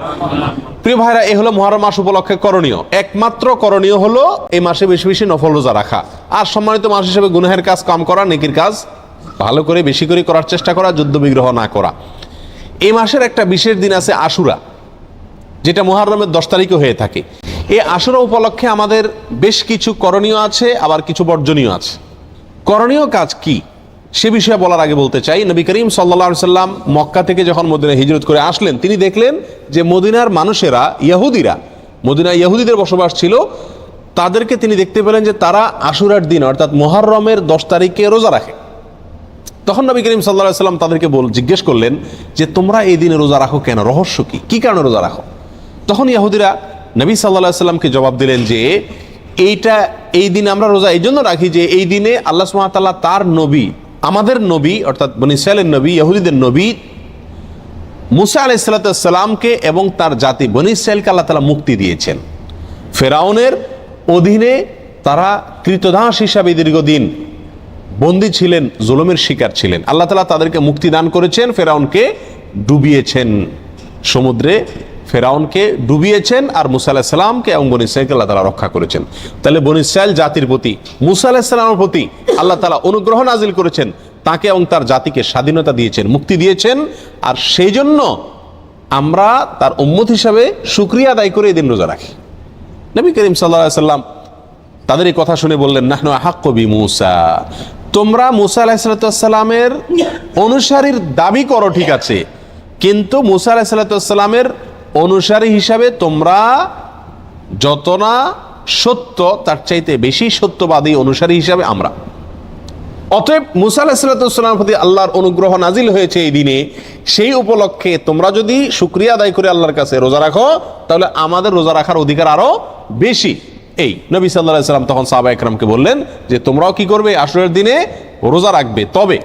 S3: প্রিয় ভাইরা, এই হলো মুহররম মাস উপলক্ষে করণীয়। একমাত্র করণীয় হলো এই মাসে বেশি বেশি নফল রোজা রাখা, আর সম্মানিত মাস হিসেবে গুনাহের কাজ কম করা, নেকির কাজ ভালো করে বেশি করে করার চেষ্টা করা, যুদ্ধ বিগ্রহ না করা। এই মাসের একটা বিশেষ দিন আছে আশুরা, যেটা মুহররমের 10 তারিখে হয়ে থাকে। এই আশুরা উপলক্ষে আমাদের বেশ কিছু করণীয় আছে, আবার কিছু বর্জনীয় আছে। করণীয় কাজ কি সে বিষয়ে বলার আগে বলতে চাই, নবী করিম সাল্লাল্লাহু আলাইহি সাল্লাম মক্কা থেকে যখন মদিনায় হিজরত করে আসলেন, তিনি দেখলেন যে মদিনার মানুষেরা, ইহুদিরা, মদিনায় ইহুদিদের বসবাস ছিল, তাদেরকে তিনি দেখতে পেলেন যে তারা আশুরার দিন অর্থাৎ মুহররমের 10 তারিখে রোজা রাখে। তখন নবী করিম সাল্লাল্লাহু আলাইহি সাল্লাম তাদেরকে জিজ্ঞেস করলেন যে তোমরা এই দিনে রোজা রাখো কেন, রহস্য কি, কি কারণে রোজা রাখো? তখন ইহুদিরা নবী সাল্লাল্লাহু আলাইহি সাল্লামকে জবাব দিলেন যে এই দিনে আমরা রোজা এই জন্য রাখি যে এই দিনে আল্লাহ সুবহানাহু ওয়া তাআলা তার নবী, আমাদের নবী অর্থাৎ বনী ইসরাঈলের নবী, ইহুদিদের নবী মুসা আলাইহিস সালামকে এবং তার জাতি বনী ইসরাঈলকে আল্লাহ তাআলা মুক্তি দিয়েছেন। ফেরাউনের অধীনে তারা কৃতদাস হিসাবে দীর্ঘদিন বন্দী ছিলেন, জুলুমের শিকার ছিলেন। আল্লাহ তাআলা তাদেরকে মুক্তি দান করেছেন, ফেরাউনকে ডুবিয়েছেন, সমুদ্রে ফেরাউনকে ডুবিয়েছেন, আর মুসা আলাইহিস সালামকে এবং বনী ইসরাঈলকে আল্লাহ তাআলা রক্ষা করেছেন। তাহলে বনী ইসরাঈল জাতির প্রতি, মুসা আলাইহিস সালামের প্রতি আল্লাহ তাআলা অনুগ্রহ নাজিল করেছেন, তাকে এবং তার জাতিকে স্বাধীনতা দিয়েছেন, মুক্তি দিয়েছেন। আর সেই জন্য আমরা তার উম্মত হিসাবে শুকরিয়া আদায় করে এই দিন রোজা রাখি। নবী করিম সাল্লাল্লাহু আলাইহি সাল্লাম তাদের এই কথা শুনে বললেন, নাহনু আহাক্কু বিমূসা, তোমরা মুসা আলাইহিস সালামের অনুসারীর দাবি করো ঠিক আছে, কিন্তু মুসা আলাইহিস সালামের অনুসারী হিসাবে তোমরা যত না সত্য, তার চাইতে বেশি সত্যবাদী অনুসারী হিসাবে আমরা। অতএব মুসা আলাইহিস সালামের প্রতি আল্লাহর অনুগ্রহ নাজিল হয়েছে এই দিনে, সেই উপলক্ষে তোমরা যদি শুকরিয়া আদায় করে আল্লাহর কাছে রোজা রাখো, তাহলে আমাদের রোজা রাখার অধিকার আরো বেশি। এই নবী সাল্লাল্লাহু আলাইহি সাল্লাম তখন সাহাবা একরামকে বললেন যে তোমরাও কি করবে, আশুরার দিনে রোজা রাখবে, তবে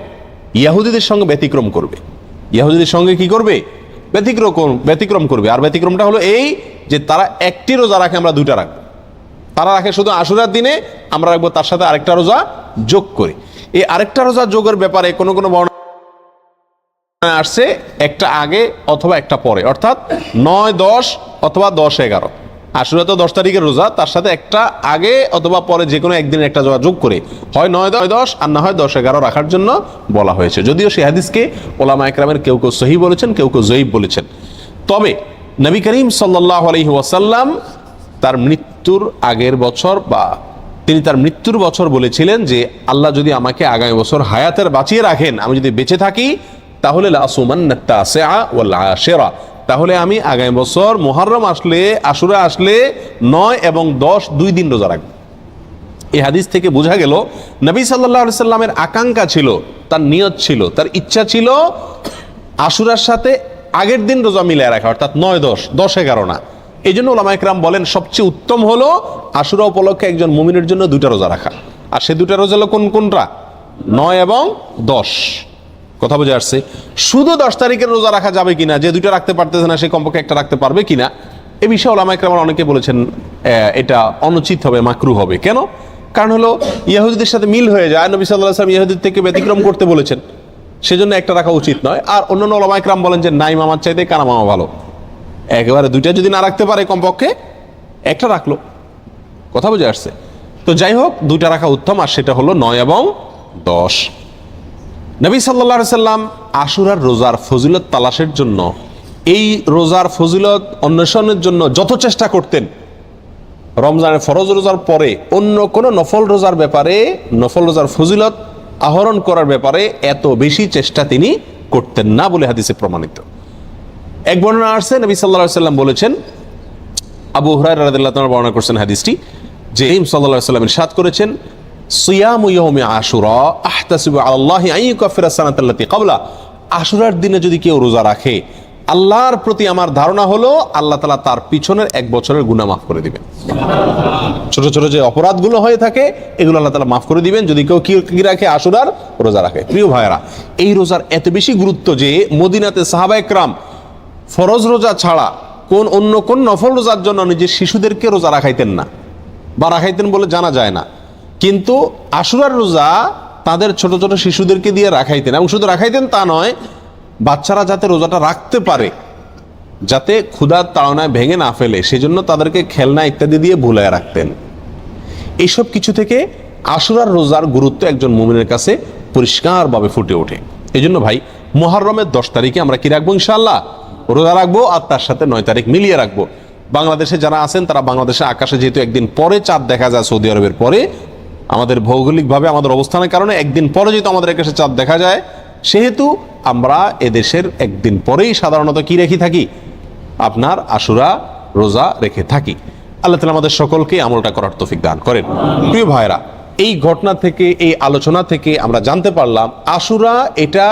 S3: ইহুদিদের সঙ্গে ব্যতিক্রম করবে। ইহুদিদের সঙ্গে কি করবে? ব্যতিক্রম করবে। আর ব্যতিক্রমটা হলো এই যে তারা একটি রোজা রাখে, আমরা দুইটা রাখবো। তারা রাখে শুধু আশুরার দিনে, আমরা রাখবো তার সাথে আরেকটা রোজা যোগ করে। এই আরেকটা রোজা যোগের ব্যাপারে কোনো কোনো বর্ণনা আসছে একটা আগে অথবা একটা পরে, অর্থাৎ 9, 10 অথবা 10, 11। আশুরা তো 10 তারিখের রোজা, তার সাথে একটা আগে অথবা পরে যে কোনো একদিন একটা রোজা যোগ করে হয় 9, 10 আর না হয় 10, 11 রাখার জন্য বলা হয়েছে। যদিও সেই হাদিসকে ওলামা একরামের কেউ কেউ সহিহ বলেছেন, কেউ কেউ জয়ীফ বলেছেন। তবে নবী করিম সাল্লাল্লাহু আলাইহি ওয়াসাল্লাম তার মৃত্যুর আগের বছর বা তিনি তার মৃত্যুর বছর বলেছিলেন যে আল্লাহ যদি আমাকে আগামী বছর হায়াতের বাঁচিয়ে রাখেন, আমি যদি বেঁচে থাকি, তাহলে লাসুমান্নাত তাসিআ ওয়াল আশিরা, তাহলে আমি আগামী বছর মুহররম আসলে, আশুরা আসলে 9 এবং 10 2 দিন রোজা রাখবো। এই হাদিস থেকে বোঝা গেল নবী সাল্লাল্লাহু আলাইহি সাল্লামের আকাঙ্ক্ষা ছিল, তার নিয়ত ছিল, তার ইচ্ছা ছিল আশুরার সাথে আগের দিন রোজা মিলিয়ে রাখা, অর্থাৎ 9, 10, 11 না। এই জন্য ওলামা ইকরাম বলেন সবচেয়ে উত্তম হলো আশুরা উপলক্ষে একজন মুমিনের জন্য 2টা রোজা রাখা। আর সে 2টা রোজা হলো কোনটা? 9 এবং 10। কথা বোঝা আসছে? শুধু 10 তারিখের রোজা রাখা যাবে কিনা, যে 2টা রাখতে পারতেছে না সে কমপক্ষে একটা রাখতে পারবে কিনা, এ বিষয়ে ওলামা ইকরাম অনেকে বলেছেন এটা অনুচিত হবে, মাকরুহ হবে। কেন? কারণ হলো ইহুদিদের সাথে মিল হয়ে যায়, নবী সাল্লাল্লাহু আলাইহি ওয়াসাল্লাম ইহুদিদের থেকে ব্যতিক্রম করতে বলেছেন, সেজন্য একটা রাখা উচিত নয়। আর অন্যান্য ওলামা ইকরাম বলেন যে নাই মামার চাইতে কানা মামা ভালো, একেবারে দুইটা যদি না রাখতে পারে কমপক্ষে একটা রাখলো। কথা বুঝে আসছে? তো যাই হোক, দুইটা রাখা উত্তম, আর সেটা হলো 9 এবং 10। নবী সাল্লাল্লাহু আলাইহি সাল্লাম আশুরার রোজার ফজিলত তালাশের জন্য, এই রোজার ফজিলত অন্বেষণের জন্য যত চেষ্টা করতেন, রমজানের ফরজ রোজার পরে অন্য কোনো নফল রোজার ব্যাপারে, নফল রোজার ফজিলত আহরণ করার ব্যাপারে এত বেশি চেষ্টা তিনি করতেন না বলে হাদিসে প্রমাণিত। এক বর্ণনা আসছে, নবী সাল্লাল্লাহু আলাইহি সাল্লাম বলেছেন, আবু হুরায়রা রাদিয়াল্লাহু তাআলা বর্ণনা করছেন হাদিসটি, যে নবী সাল্লাল্লাহু আলাইহি সাল্লাম ইরশাদ করেছেন, সিয়ামু ইয়াউমি আশুরা আহতাসিবু আলাল্লাহি আন ইউকাফিরা সানাতাল্লাতী ক্বাবলা। আশুরার দিনে যদি কেউ রোজা রাখে, আল্লাহর প্রতি আমার ধারণা হলো আল্লাহ তাআলা তার পিছনের 1 বছরের গুনাহ মাফ করে দিবেন। ছোট ছোট যে অপরাধগুলো হয়ে থাকে এগুলো আল্লাহ তাআলা মাফ করে দিবেন যদি কেউ কি রাখে, আশুরার রোজা রাখে। প্রিয় ভাইয়েরা, এই রোজার এত বেশি গুরুত্ব যে মদিনাতে সাহাবায়ে কেরাম ফরজ রোজা ছাড়া অন্য কোন নফল রোজার জন্য নিজের শিশুদেরকে রোজা রাখাইতেন না, বা রাখাইতেন বলে জানা যায় না, কিন্তু আশুরার রোজা তাদের ছোট ছোট শিশুদেরকে দিয়ে রাখাইতেন। এবং শুধু রাখাইতেন তা নয়, বাচ্চারা যাতে রোজাটা রাখতে পারে, যাতে ক্ষুধার তাড়নায় ভেঙে না ফেলে, সেজন্য তাদেরকে খেলনা ইত্যাদি দিয়ে ভুলায় রাখতেন। এইসব কিছু থেকে আশুরার রোজার গুরুত্ব একজন মুমিনের কাছে পরিষ্কারভাবে ফুটে ওঠে। এই জন্য ভাই, মুহররমের 10 তারিখে আমরা কি রাখবো? ইনশাআল্লাহ রোজা রাখবো, আর তার সাথে 9 তারিখ মিলিয়ে রাখবো। বাংলাদেশে যারা আছেন তারা বাংলাদেশে আকাশে যেহেতু একদিন পরে চাঁদ দেখা যায় সৌদি আরবের পরে, আমাদের ভৌগোলিকভাবে আমাদের অবস্থানের কারণে একদিন পরে যেহেতু আমাদের আকাশে চাঁদ দেখা যায়, সেহেতু আমরা এদেশের একদিন পরেই সাধারণত কি রেখে থাকি, আপনার আশুরা রোজা রেখে থাকি। আল্লাহ তাআলা আমাদের সকলকে আমলটা করার তৌফিক দান করেন। প্রিয় ভাইরা, এই ঘটনা থেকে, এই আলোচনা থেকে আমরা জানতে পারলাম আশুরা এটা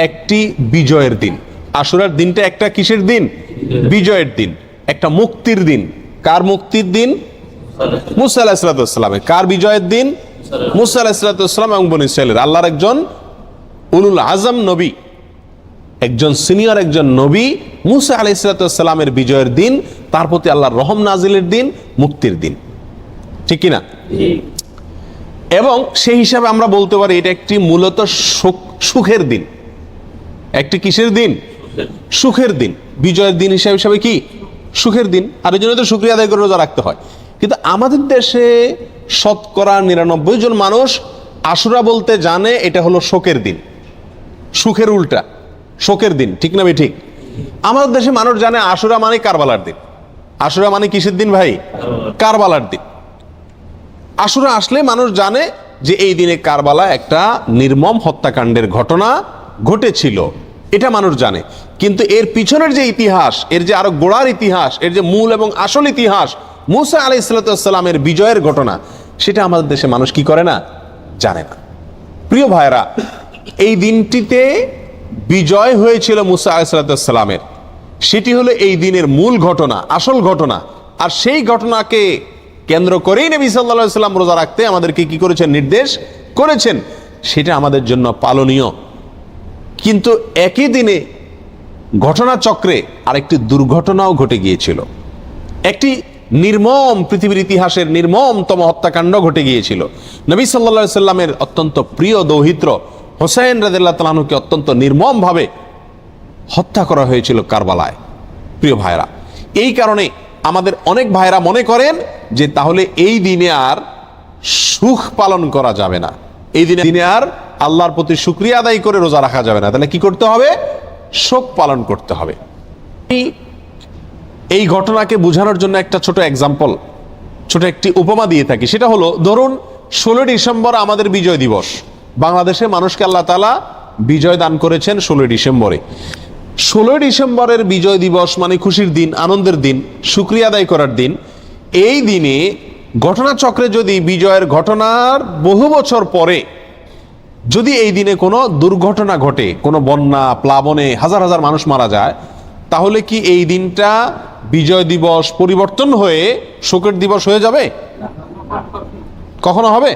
S3: একটি বিজয়ের দিন। আশুরার দিনটা একটা কিসের দিন? বিজয়ের দিন, একটা মুক্তির দিন। কার মুক্তির দিন? মুসা আলাইহিস সালামের। কার বিজয়ের দিন? মুসা আলাইহিস সালাম এবং বনী ইসরাইলের। আল্লাহর একজন উলুল আজম নবী, একজন সিনিয়র একজন নবী মুসা আলাইহিস সালামের বিজয়ের দিন, তার প্রতি আল্লাহর রহম নাজিলের দিন, মুক্তির দিন, ঠিক কিনা? এবং সেই হিসাবে আমরা বলতে পারি এটা একটি মূলত সুখের দিন। একটি কিসের দিন? সুখের দিন। বিজয়ের দিন হিসাবে কি? সুখের দিন। আর এই জন্য তো শুকরিয়া আদায় করে রোজা রাখতে হয়। কিন্তু আমাদের দেশে শতকরা 99 জন মানুষ আশুরা বলতে জানে এটা হলো শোকের দিন, সুখের উল্টা শোকের দিন, ঠিক না? ঠিক। আমাদের দেশে মানুষ জানে আশুরা মানে কারবালার দিন। আশুরা মানে কিসের দিন ভাই? কারবালার দিন। আশুরা আসলে মানুষ জানে যে এই দিনে কারবালা একটা নির্মম হত্যাকাণ্ডের ঘটনা ঘটেছিল, এটা মানুষ জানে। কিন্তু এর পিছনের যে ইতিহাস, এর যে আরো গোড়ার ইতিহাস, এর যে মূল এবং আসল ইতিহাস, মুসা আলাইহিস সালামের বিজয়ের ঘটনা, সেটা আমাদের দেশে মানুষ কি করে না? জানে না। প্রিয় ভাইরা, এই দিনটিতে বিজয় হয়েছিল মুসা আলাইহিস সালামের, সেটি হলো এই দিনের মূল ঘটনা, আসল ঘটনা। আর সেই ঘটনাকে কেন্দ্র করেই নবী সাল্লাল্লাহু আলাইহি সাল্লাম রোজা রাখতে আমাদেরকে কি করেছেন? নির্দেশ করেছেন। সেটা আমাদের জন্য পালনীয়। কিন্তু একই দিনে ঘটনাচক্রে আরেকটি দুর্ঘটনাও ঘটে গিয়েছিল। একটি নির্মম, পৃথিবীর ইতিহাসের নির্মমতম হত্যাকাণ্ড ঘটে গিয়েছিল। নবী সাল্লাল্লাহু আলাইহি সাল্লামের অত্যন্ত প্রিয় দৌহিত্র হোসেন রাদিয়াল্লাহু তাআলা আনহুকে অত্যন্ত নির্মমভাবে হত্যা করা হয়েছিল কারবালায়। প্রিয় ভাইরা, এই কারণে আমাদের অনেক ভাইরা মনে করেন যে তাহলে এই দিনে আর সুখ পালন করা যাবে না, এই দিনে আর আল্লাহর প্রতি শুকরিয়া আদায় করে রোজা রাখা যাবে না। তাহলে কি করতে হবে? শোক পালন করতে হবে। এই ঘটনাকে বোঝানোর জন্য একটা ছোট এক্সাম্পল, ছোট একটি উপমা দিয়ে থাকি। সেটা হলো, ধরুন 16 ডিসেম্বর আমাদের বিজয় দিবস। বাংলাদেশে মানুষকে আল্লাহ তাআলা বিজয় দান করেছেন 16 ডিসেম্বরে। 16 ডিসেম্বরের বিজয় দিবস মানে খুশির দিন, আনন্দের দিন, শুকরিয়া আদায় করার দিন। এই দিনে ঘটনাচক্রে যদি বিজয়ের ঘটনার বহু বছর পরে যদি এই দিনে কোনো দুর্ঘটনা ঘটে, কোনো বন্যা, প্লাবনে হাজার হাজার মানুষ মারা যায়, তাহলে কি এই দিনটা বিজয় দিবস পরিবর্তন হয়ে শোকের দিবস হয়ে যাবে? কখনো হবে?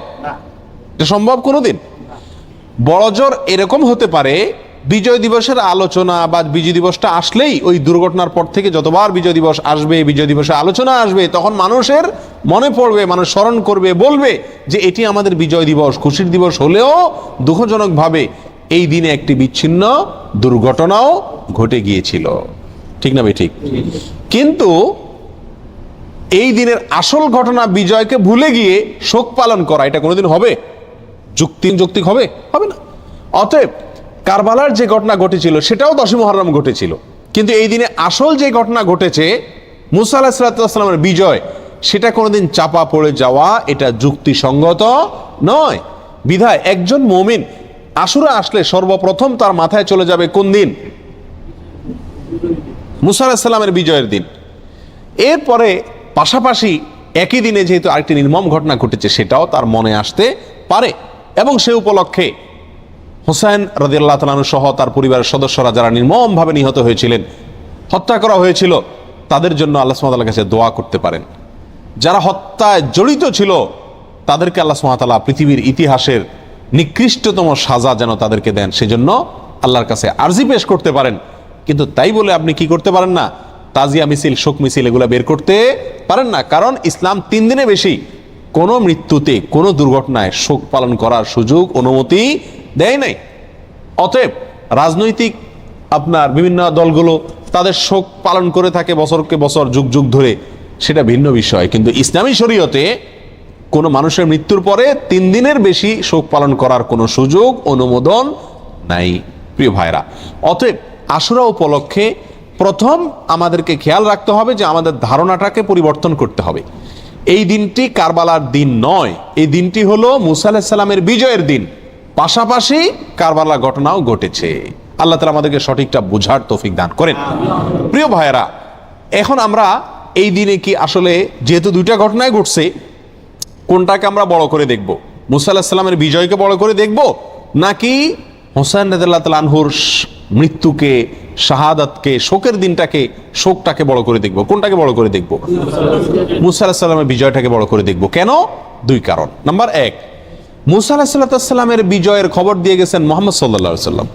S3: এটা সম্ভব কোনোদিন? বড়জোর এরকম হতে পারে বিজয় দিবসের আলোচনা বা বিজয় দিবসটা আসলেই ওই দুর্ঘটনার পর থেকে যতবার বিজয় দিবস আসবে, বিজয় দিবসে আলোচনা আসবে, তখন মানুষের মনে পড়বে, মানুষ স্মরণ করবে, বলবে যে এটি আমাদের বিজয় দিবস, খুশির দিবস হলেও দুঃখজনকভাবে এই দিনে একটি বিচ্ছিন্ন দুর্ঘটনাও ঘটে গিয়েছিল। ঠিক না ভাই? ঠিক। কিন্তু এই দিনের আসল ঘটনা বিজয়কে ভুলে গিয়ে শোক পালন করা, এটা কোনোদিন হবে? যৌক্তিক হবে? হবে না। অতএব কারবালার যে ঘটনা ঘটেছিল সেটাও 10ই মুহররম ঘটেছিল, কিন্তু এই দিনে আসল যে ঘটনা ঘটেছে মুসা আলাইহিস সালামের বিজয়, সেটা কোনোদিন চাপা পড়ে যাওয়া এটা যুক্তিসঙ্গত নয়। বিধায় একজন মুমিন আশুরা আসলে সর্বপ্রথম তার মাথায় চলে যাবে কোন দিন? মুসা আলাইহিস সালামের বিজয়ের দিন। এরপরে পাশাপাশি একই দিনে যেহেতু আরেকটি নির্মম ঘটনা ঘটেছে সেটাও তার মনে আসতে পারে, এবং সে উপলক্ষে হুসাইন রাদিয়াল্লাহু তাআলা আনহু সহ তার পরিবারের সদস্যরা যারা নির্মমভাবে নিহত হয়েছিলেন, হত্যা করা হয়েছিল, তাদের জন্য আল্লাহ সুবহানাহু ওয়া তাআলার কাছে দোয়া করতে পারেন। যারা হত্যায় জড়িত ছিল তাদেরকে আল্লাহ সুবহানাহু ওয়া তাআলা পৃথিবীর ইতিহাসের নিকৃষ্টতম সাজা যেন তাদেরকে দেন, সেজন্য আল্লাহর কাছে আরজি পেশ করতে পারেন। কিন্তু তাই বলে আপনি কি করতে পারেন না? তাজিয়া মিছিল, শোক মিছিল এগুলা বের করতে পারেন না, কারণ ইসলাম 3 দিনে বেশি কোনো মৃত্যুতে, কোনো দুর্ঘটনায় শোক পালন করার সুযোগ, অনুমতি দেয় নাই। অতএব রাজনৈতিক আপনার বিভিন্ন দলগুলো তাদের শোক পালন করে থাকে বছরকে বছর, যুগ যুগ ধরে, সেটা ভিন্ন বিষয়। কিন্তু ইসলামী শরীয়তে কোনো মানুষের মৃত্যুর পরে 3 দিনের বেশি শোক পালন করার কোনো সুযোগ, অনুমোদন নাই প্রিয় ভাইরা। অতএব আশুরা উপলক্ষে প্রথম আমাদেরকে খেয়াল রাখতে হবে যে আমাদের ধারণাটাকে পরিবর্তন করতে হবে। এই দিনটি কারবালার দিন নয়, এই দিনটি হলো মুসা আলাইহিস সালামের বিজয়ের দিন, পাশাপাশি কারবালার ঘটনাও ঘটেছে। আল্লাহ তাআলা আমাদেরকে সঠিকটা বুঝার তৌফিক দান করেন। প্রিয় ভাইয়েরা, এখন আমরা এই দিনে কি আসলে যেহেতু 2টা ঘটনায় ঘটছে, কোনটাকে আমরা বড় করে দেখব? মুসা আলাইহিস সালামের বিজয়কে বড় করে দেখব, নাকি হুসাইন রাদিয়াল্লাহু তাআলা আনহুর মৃত্যুকে, শাহাদাতকে, শোকের দিনটাকে, শোকটাকে বড় করে দেখব? কোনটাকে বড় করে দেখব? মুসা আলাইহিস সালামের বিজয়টাকে বড় করে দেখব। কেন? 2 কারণ। নাম্বার 1, মুসা আলাইহিস সালামের বিজয়ের খবর দিয়ে গেছেন মুহাম্মদ সাল্লাল্লাহু আলাইহি ওয়াসাল্লাম,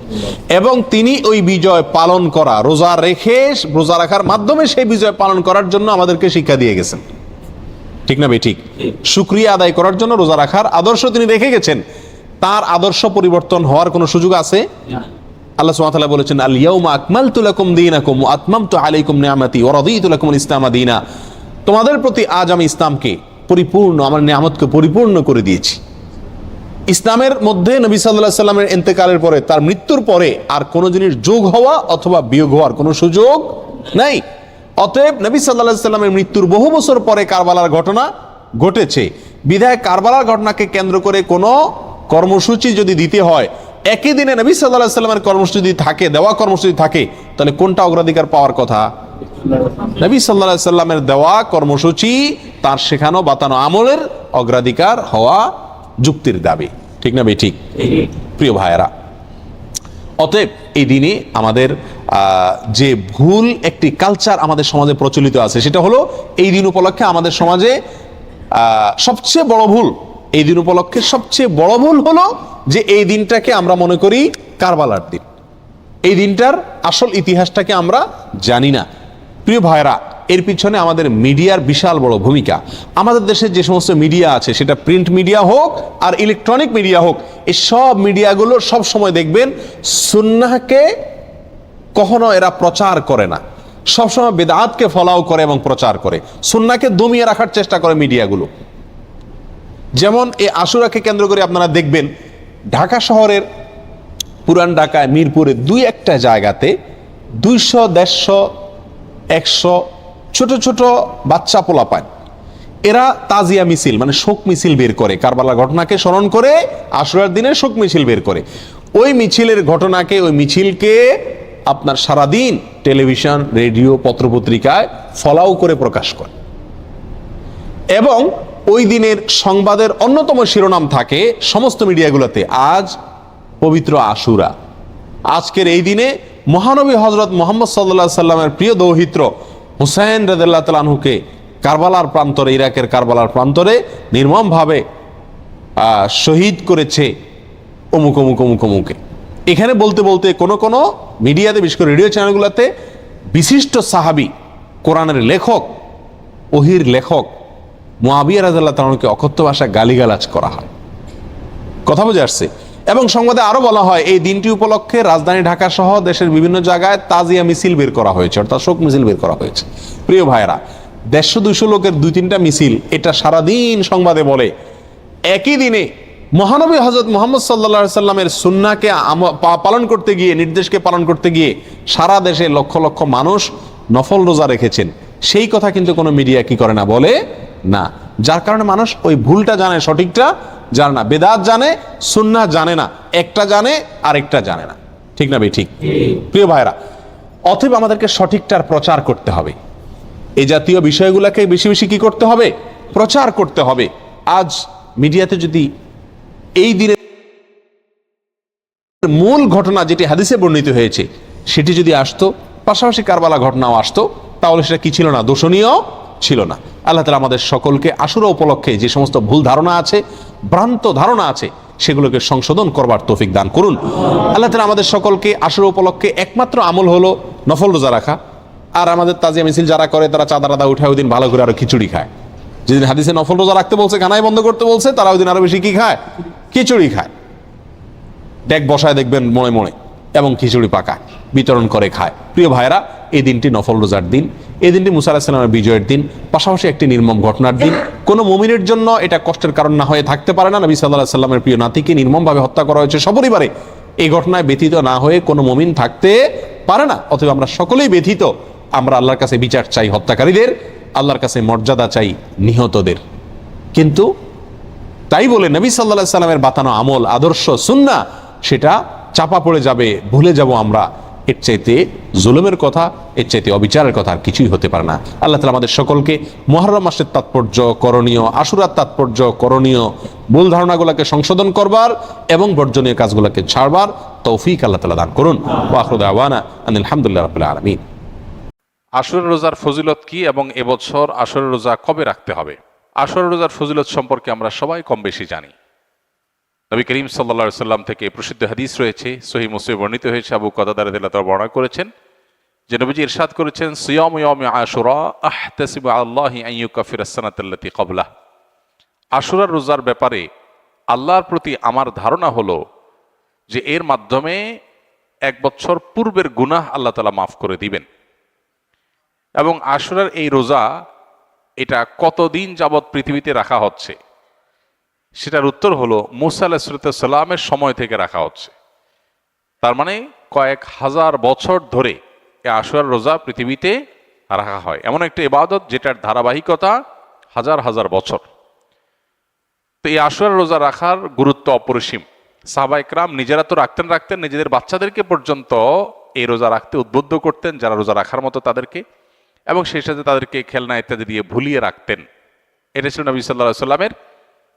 S3: এবং তিনি ওই বিজয় পালন করা, রোজা রাখার মাধ্যমে সেই বিজয় পালন করার জন্য আমাদেরকে শিক্ষা দিয়ে গেছেন। ঠিক না ভাই? ঠিক। শুকরিয়া আদায় করার জন্য রোজা রাখার আদর্শ তিনি রেখে গেছেন। তার আদর্শ পরিবর্তন হওয়ার কোনো সুযোগ আছে? আল্লাহ সুবহানাহু ওয়া তাআলা বলেছেন, আল ইয়াউমা আকমালতু লাকুম দীনাকুম ওয়া আতমামতু আলাইকুম নি'মাতি ওয়া রাদিতু লাকুমুল ইসলামা দীনা। তোমাদের প্রতি আজ আমি ইসলামকে পরিপূর্ণ, আমার নিয়ামতকে পরিপূর্ণ করে দিয়েছি। ইসলামের মধ্যে নবী সাল্লাল্লাহু আলাইহি সাল্লামের ইন্তেকালের পরে, তার মৃত্যুর পরে আর কোনো জিনিস যোগ হওয়া অথবা বিয়োগ হওয়ার কোনো সুযোগ নাই। অতএব নবী সাল্লাল্লাহু আলাইহি সাল্লামের মৃত্যুর বহু বছর পরে কারবালার ঘটনা ঘটেছে, বিধায় কারবালার ঘটনাকে কেন্দ্র করে কোনো কর্মসূচি যদি দিতে হয়, একই দিনে নবী সাল্লাল্লাহু আলাইহি সাল্লামের কর্মসূচি থাকে, দেওয়া কর্মসূচি থাকে, তাহলে কোনটা অগ্রাধিকার পাওয়ার কথা? নবী সাল্লাল্লাহু আলাইহি সাল্লামের দেওয়া কর্মসূচি, তার শেখানো বাতানো আমলের অগ্রাধিকার হওয়া যুক্তির দাবি। ঠিক না ভাই? ঠিক। প্রিয় ভাইয়েরা, অতএব এই দিনে আমাদের যে ভুল একটি কালচার আমাদের সমাজে প্রচলিত আছে, সেটা হলো এই দিন উপলক্ষে আমাদের সমাজে সবচেয়ে বড় ভুল, এই দিন উপলক্ষে সবচেয়ে বড় ভুল হলো যে এই দিনটাকে আমরা মনে করি কারবালার দিন। এই দিনটার আসল ইতিহাসটাকে আমরা জানি না। প্রিয় ভাইরা, এর পিছনে আমাদের মিডিয়ার বিশাল বড় ভূমিকা। আমাদের দেশের যে সমস্ত মিডিয়া আছে, সেটা প্রিন্ট মিডিয়া হোক আর ইলেকট্রনিক মিডিয়া হোক, এই সব মিডিয়াগুলো সব সময় দেখবেন সুন্নাহকে কখনো এরা প্রচার করে না, সবসময় বেদাতকে ফলাও করে এবং প্রচার করে, সুন্নাহকে দমিয়ে রাখার চেষ্টা করে মিডিয়াগুলো। যেমন এই আশুরাকে কেন্দ্র করে আপনারা দেখবেন ঢাকা শহরের পুরান ঢাকায় মিরপুরে 2-1টা জায়গাতে 200, 150, 100 ছোট ছোট বাচ্চা পোলাপান, এরা তাজিয়া মিছিল মানে শোক মিছিল বের করে, কারবালার ঘটনাকে স্মরণ করে আশুরার দিনে শোক মিছিল বের করে। ওই মিছিলের ঘটনাকে, ওই মিছিলকে আপনার সারাদিন টেলিভিশন, রেডিও, পত্রপত্রিকায় ফলাও করে প্রকাশ করে, এবং ওই দিনের সংবাদের অন্যতম শিরোনাম থাকে সমস্ত মিডিয়াগুলোতে, আজ পবিত্র আশুরা। আজকের এই দিনে মহানবী হযরত মুহাম্মদ সাল্লাল্লাহু আলাইহি সাল্লামের প্রিয় দৌহিত্র হুসাইন রাদিয়াল্লাহু তাআলা আনহুকে কারবালার প্রান্তরে, ইরাকের কারবালার প্রান্তরে নির্মমভাবে শহীদ করেছে অমুক অমুক অমুক অমুকে। এখানে বলতে বলতে কোনো মিডিয়াতে, বিশেষ করে রেডিও চ্যানেলগুলোতে বিশিষ্ট সাহাবী, কোরআনের লেখক, ওহির লেখক মুআবিয়া রাদিয়াল্লাহু তাআলাকে অকথ্য ভাষায় গালিগালাজ করা হয়। কথা বুঝে আসছে? এবং সংবাদে আরো বলা হয় এই দিনটি উপলক্ষে রাজধানী ঢাকা সহ দেশের বিভিন্ন জায়গায় তাজিয়া মিছিল বের করা হয়েছে, অর্থাৎ শোক মিছিল বের করা হয়েছে। প্রিয় ভাইরা, 150-200 লোকের 2-3টা মিছিল, এটা সারাদিন সংবাদে বলে। একই দিনে মহানবী হযরত মুহাম্মদ সাল্লাল্লাহু আলাইহি সাল্লামের সুন্নাহকে পালন করতে গিয়ে, নির্দেশকে পালন করতে গিয়ে সারা দেশে লক্ষ লক্ষ মানুষ নফল রোজা রেখেছেন, সেই কথা কিন্তু কোনো মিডিয়া কি করে না, বলে না। যার কারণে মানুষ ওই ভুলটা জানে, সঠিকটা জানে না। বেদাত জানে, সুন্নাহ জানে না। একটা জানে, আরেকটা জানে না। ঠিক না ভাই? ঠিক। প্রিয় ভাইরা, অতএব আমাদেরকে সঠিকটার প্রচার করতে হবে। এই জাতীয় বিষয়গুলোকে বেশি বেশি কি করতে হবে? প্রচার করতে হবে। আজ মিডিয়াতে যদি এই দিনের মূল ঘটনা যেটি হাদিসে বর্ণিত হয়েছে সেটি যদি আসতো, পাশাপাশি কারবালা ঘটনাও আসতো, তাহলে সেটা কি ছিল না? দোষণীয় ছিল না। আল্লাহ তাআলা আমাদের সকলকে আশুরা উপলক্ষে যে সমস্ত ভুল ধারণা আছে, ভ্রান্ত ধারণা আছে, সেগুলোকে সংশোধন করবার তৌফিক দান করুন। আল্লাহ তাআলা আমাদের সকলকে আশুরা উপলক্ষে একমাত্র আমল হলো নফল রোজা রাখা। আর আমাদের তাজিয়া মিছিল যারা করে তারা চাঁদা টাদা উঠায় ওই দিন ভালো করে আরো খিচুড়ি খায়। যেদিন হাদিসে নফল রোজা রাখতে বলছে, কানাই বন্ধ করতে বলছে, তারা ওই দিন আরো বেশি কি খায়? খিচুড়ি খায়। ডেক বসায় দেখবেন মনে মনে, এবং খিচুড়ি পাকায়, বিতরণ করে খায়। প্রিয় ভাইরা, এই দিনটি নফল রোজার দিন, এই দিনটি মুসা আলাইহিস সালামের বিজয়ের দিন, পাশাপাশি একটি নির্মম ঘটনার দিন। কোনো মুমিনের জন্য এটা কষ্টের কারণ না হয়ে থাকতে পারে না। নবী সাল্লাল্লাহু আলাইহি সাল্লামের প্রিয় নাতিকে নির্মমভাবে হত্যা করা হয়েছে সপরিবারে। এই ঘটনায় ব্যথিত না হয়ে কোনো মুমিন থাকতে পারে না। অতএব আমরা সকলেই ব্যথিত। আমরা আল্লাহর কাছে বিচার চাই হত্যাকারীদের, আল্লাহর কাছে মর্যাদা চাই নিহতদের। কিন্তু তাই বলে নবী সাল্লাল্লাহু আলাইহি সাল্লামের বাতানো আমল, আদর্শ, সুন্নাহ সেটা চাপা পড়ে যাবে, ভুলে যাব আমরা। এর চাইতে জুলুমের কথা, এর চাইতে অবিচারের কথা আর কিছুই হতে পারে না। আল্লাহ তাআলা আমাদের সকলকে মুহররম মাসের তাৎপর্য, করণীয়, আশুরার তাৎপর্য, করণীয়, ভুল ধারণাগুলোকে সংশোধন করবার এবং বর্জনীয় কাজগুলোকে ছাড়বার তৌফিক আল্লাহ তাআলা দান করুন। ওয়া আখিরু দাওয়ানা আনিল হামদুলিল্লাহি রাব্বিল আলামিন।
S1: আশুরা রোজার ফজিলত কি এবং এবছর আশুরা রোজা কবে রাখতে হবে? আশুরা রোজার ফজিলত সম্পর্কে আমরা সবাই কম বেশি জানি। নবী করিম সাল্লাল্লাহু আলাইহি সাল্লাম থেকে প্রসিদ্ধ হাদিস রয়েছে, সহিহ মুসলিমে বর্ণিত হয়েছে। আবু কাতাদা রাদিয়াল্লাহু তাআলা বর্ণনা করেছেন যে নবীজি ইরশাদ করেছেন, সিয়ামু ইয়াউমি আশুরা আহতাসিবু আলাল্লাহি আন ইউকাফিরাস সানাতাল্লাতী ক্বাবলাহ। আশুরার রোজার ব্যাপারে আল্লাহর প্রতি আমার ধারণা হলো যে এর মাধ্যমে 1 বছর পূর্বের গুনাহ আল্লাহ তাআলা মাফ করে দিবেন। এবং আশুরার এই রোজা, এটা কতদিন যাবৎ পৃথিবীতে রাখা হচ্ছে? সেটার উত্তর হলো মুসা আলাইহিস সালামের সময় থেকে রাখা হচ্ছে। তার মানে কয়েক হাজার বছর ধরে এই আশুরার রোজা পৃথিবীতে রাখা হয়। এমন একটা ইবাদত যেটার ধারাবাহিকতা হাজার হাজার বছর। তো এই আশুরার রোজা রাখার গুরুত্ব অপরিসীম। সাহাবা ইকরাম নিজেরা তো রাখতেন, নিজেদের বাচ্চাদেরকে পর্যন্ত এই রোজা রাখতে উদ্বুদ্ধ করতেন, যারা রোজা রাখার মতো তাদেরকে, এবং সেই সাথে তাদেরকে খেলনা ইত্যাদি দিয়ে ভুলিয়ে রাখতেন। এটা ছিল নবী সাল্লাল্লাহু আলাইহি সাল্লামের,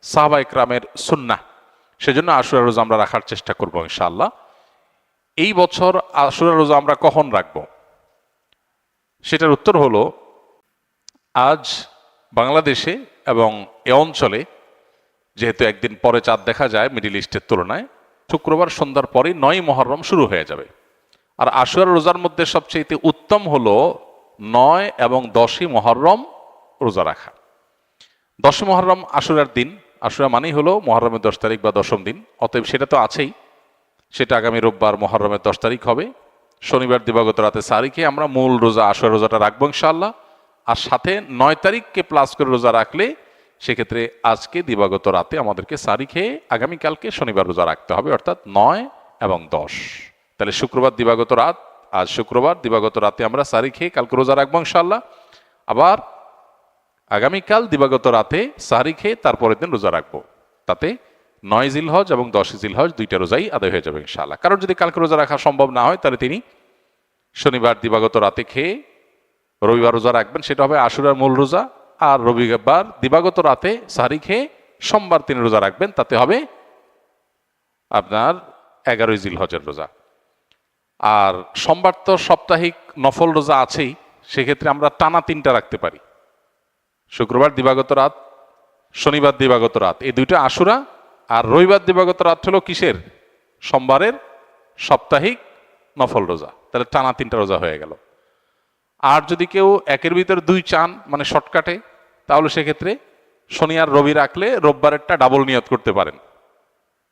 S1: সাহাবা ইকরামের সুন্নাহ। সেজন্য আশুরা রোজা আমরা রাখার চেষ্টা করব ইনশাআল্লাহ। এই বছর আশুরা রোজা আমরা কখন রাখব? সেটার উত্তর হলো, আজ বাংলাদেশে এবং এ অঞ্চলে যেহেতু একদিন পরে চাঁদ দেখা যায় মিডিল ইস্টের তুলনায়, শুক্রবার সন্ধ্যার পরে 9 মুহররম শুরু হয়ে যাবে। আর আশুরা রোজার মধ্যে সবচেয়ে উত্তম হলো 9 এবং 10 মুহররম রোজা রাখা। 10 মুহররম আশুরার দিন। আশুরা মানেই হলো মুহররমের 10 তারিখ বা 10ম দিন। অতএব সেটা তো আছেই। সেটা আগামী রোববার মুহররমের 10 তারিখ হবে। শনিবার দিবাগত রাতে সাহরি খেয়ে আমরা মূল রোজা আশুরা রোজাটা রাখবো ইনশাআল্লাহ। আর সাথে 9 তারিখকে প্লাস করে রোজা রাখলে সেক্ষেত্রে আজকে দিবাগত রাতে আমাদেরকে সাহরি খেয়ে আগামীকালকে শনিবার রোজা রাখতে হবে, অর্থাৎ 9 এবং 10। তাহলে শুক্রবার দিবাগত রাত, আজ শুক্রবার দিবাগত রাতে আমরা সাহরি খেয়ে কালকে রোজা রাখবো ইনশাআল্লাহ। আবার আগামীকাল দিবাগত রাতে সাহরি খেয়ে তারপরের দিন রোজা রাখবো। তাতে 9 জিলহজ এবং 10 জিলহজ দুইটা রোজাই আদায় হয়ে যাবে ইনশাআল্লাহ। কারণ যদি কালকে রোজা রাখা সম্ভব না হয়, তাহলে তিনি শনিবার দিবাগত রাতে খেয়ে রবিবার রোজা রাখবেন, সেটা হবে আশুরার মূল রোজা। আর রবিবার দিবাগত রাতে সাহরি খেয়ে সোমবার তিনি রোজা রাখবেন, তাতে হবে আপনার 11 জিলহজের রোজা। আর সোমবার তো সাপ্তাহিক নফল রোজা আছেই, সেক্ষেত্রে আমরা টানা 3টা রাখতে পারি। শুক্রবার দিবাগত রাত, শনিবার দিবাগত রাত, এই দুইটা আশুরা। আর রবিবার দিবাগত রাত হলো কিসের? সোমবারের সাপ্তাহিক নফল রোজা, তাহলে টানা 3টা রোজা হয়ে গেল। আর যদি কেউ একের ভিতর 2 চান, মানে শর্টকাটে, তাহলে সেক্ষেত্রে শনি আর রবি রাখলে রোববারেরটা ডাবল নিয়ত করতে পারেন।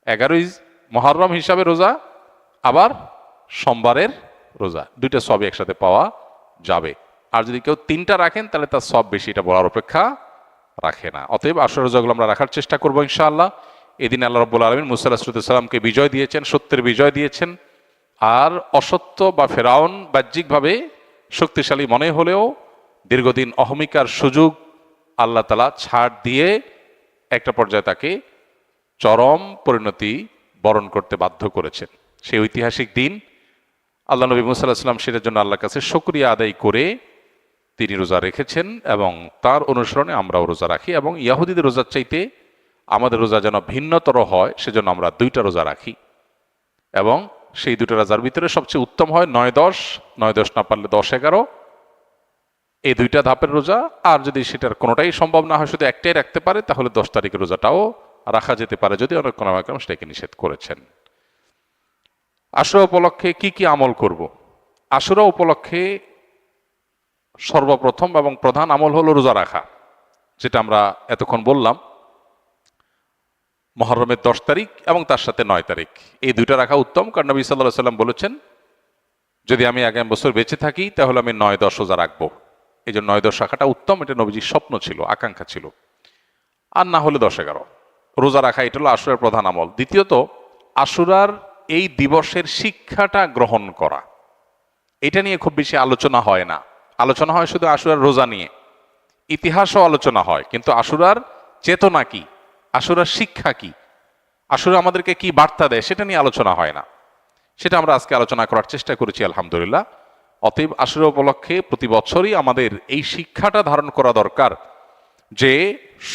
S1: 11ই মুহররম হিসাবে রোজা, আবার সোমবারের রোজা, 2টা সবই একসাথে পাওয়া যাবে। আর যদি কেউ 3টা রাখেন তাহলে তার সব বেশি, এটা বলার অপেক্ষা রাখে না। অতএব আশুরা রোজাগুলো আমরা রাখার চেষ্টা করবো ইনশাআল্লাহ। এদিন আল্লাহ রাব্বুল আলামিন মুসা আলাইহিস সালামকে বিজয় দিয়েছেন, সত্যের বিজয় দিয়েছেন। আর অসত্য বা ফেরাউন বাহ্যিকভাবে শক্তিশালী মনে হলেও দীর্ঘদিন অহমিকার সুযোগ আল্লাহ তাআলা ছাড় দিয়ে একটা পর্যায়ে তাকে চরম পরিণতি বরণ করতে বাধ্য করেছেন। সেই ঐতিহাসিক দিন আল্লাহ নবী মুসা আলাইহিস সালাম সেটার জন্য আল্লাহর কাছে শুকরিয়া আদায় করে তিনি রোজা রেখেছেন, এবং তার অনুসরণে আমরাও রোজা রাখি। এবং ইয়াহুদীদের রোজার চাইতে আমাদের রোজা যেন ভিন্নতর হয়, সেজন্য আমরা 2টা রোজা রাখি। এবং সেই 2টা রোজার ভিতরে সবচেয়ে উত্তম হয় 9-10, 9-10 না পারলে 10-11, এই 2টা ধাপের রোজা। আর যদি সেটার কোনোটাই সম্ভব না হয়, শুধু একটাই রাখতে পারে, তাহলে 10 তারিখের রোজাটাও রাখা যেতে পারে, যদি অনেক কোনো সেটাকে নিষেধ করেছেন। আশুরা উপলক্ষে কি কি আমল করব? আশুরা উপলক্ষে সর্বপ্রথম এবং প্রধান আমল হলো রোজা রাখা, যেটা আমরা এতক্ষণ বললাম। মুহররমের 10 তারিখ এবং তার সাথে 9 তারিখ, এই 2টা রাখা উত্তম। কারণ নবী সাল্লাল্লাহু আলাইহি সাল্লাম বলেছেন, যদি আমি আগামী বছর বেঁচে থাকি তাহলে আমি 9-10 রোজা রাখবো। এই জন্য 9-10 রাখাটা উত্তম, এটা নবীজির স্বপ্ন ছিল, আকাঙ্ক্ষা ছিল। আর না হলে 10-11 রোজা রাখা, এটা হলো আশুরার প্রধান আমল। দ্বিতীয়ত, আশুরার এই দিবসের শিক্ষাটা গ্রহণ করা, এটা নিয়ে খুব বেশি আলোচনা হয় না। আলোচনা হয় শুধু আশুরার রোজা নিয়ে, ইতিহাসও আলোচনা হয়, কিন্তু আশুরার চেতনা কি, আশুরার শিক্ষা কি, আশুরা আমাদেরকে কি বার্তা দেয়, সেটা নিয়ে আলোচনা হয় না। সেটা আমরা আজকে আলোচনা করার চেষ্টা করেছি আলহামদুলিল্লাহ। অতএব আশুরা উপলক্ষে প্রতি বছরই আমাদের এই শিক্ষাটা ধারণ করা দরকার যে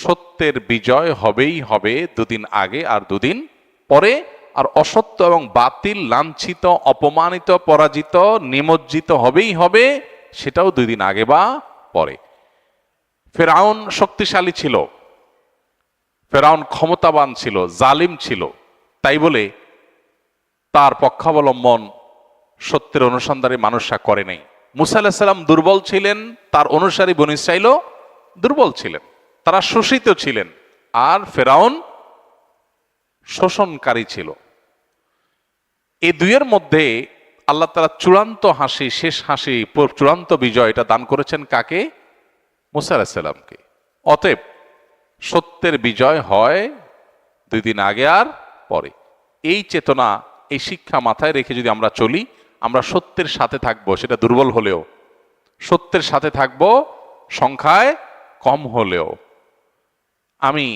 S1: সত্যের বিজয় হবেই হবে 2 দিন আগে আর 2 দিন পরে, আর অসত্য এবং বাতিল লাঞ্ছিত, অপমানিত, পরাজিত, নিমজ্জিত হবেই হবে, সেটাও 2 দিন আগে বা পরে। ফেরাউন শক্তিশালী ছিল, ফেরাউন ক্ষমতাবান ছিল, জালিম ছিল, তাই বলে তার পক্ষাবলম্বন সত্যের অনুসন্ধানে মানুষরা করে নাই। মুসা আলাইহিস সালাম দুর্বল ছিলেন, তার অনুসারী বনী ইসরাঈলও দুর্বল ছিলেন, তারা শোষিত ছিলেন, আর ফেরাউন শোষণকারী ছিল। এই দুইয়ের মধ্যে আল্লাহ তাআলা চূড়ান্ত হাসি, শেষ হাসি, চূড়ান্ত বিজয় এটা দান করেছেন কাকে? মুসা আলাইহিস সালামকে। অতএব সত্যের বিজয় হয় 2 দিন আগে আর পরে। এই চেতনা, এই শিক্ষা মাথায় রেখে যদি আমরা চলি, আমরা সত্যের সাথে থাকবো, সেটা দুর্বল হলেও সত্যের সাথে থাকবো, সংখ্যায় কম হলেও। আমি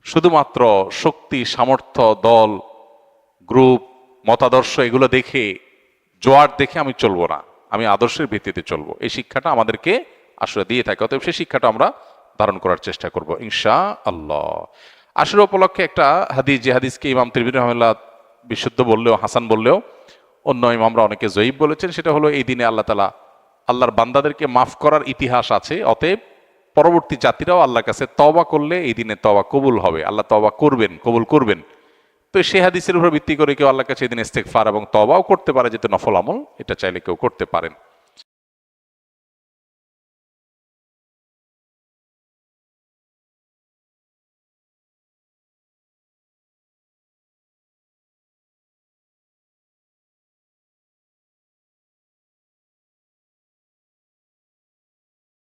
S1: শুধুমাত্র শক্তি, সামর্থ্য, দল, গ্রুপ, মতাদর্শ এগুলো দেখে, জোয়ার দেখে আমি চলবো না, আমি আদর্শের ভিত্তিতে চলবো। এই শিক্ষাটা আমাদেরকে আসলে দিয়ে থাকে। অতএব সেই শিক্ষাটা আমরা ধারণ করার চেষ্টা করব ইনশাআল্লাহ। আশুরা উপলক্ষে একটা হাদিস, যে হাদিসকে ইমাম তিরমিজি রাহিমাহুল্লাহ বিশুদ্ধ বললেও, হাসান বললেও, অন্য ইমামরা অনেকে জয়ীফ বলেছেন, সেটা হলো এই দিনে আল্লাহ তাআলা আল্লাহর বান্দাদেরকে মাফ করার ইতিহাস আছে। অতএব পরবর্তী জাতিরাও আল্লাহর কাছে তওবা করলে এই দিনে তওবা কবুল হবে, আল্লাহ তওবা করবেন, কবুল করবেন। তো সেই হাদিসের উপর ভিত্তি করে কেউ আল্লাহর কাছে এই দিনে ইস্তেগফার এবং তওবাও করতে পারে, যেহেতু নফল আমল, এটা চাইলে কেউ করতে পারেন।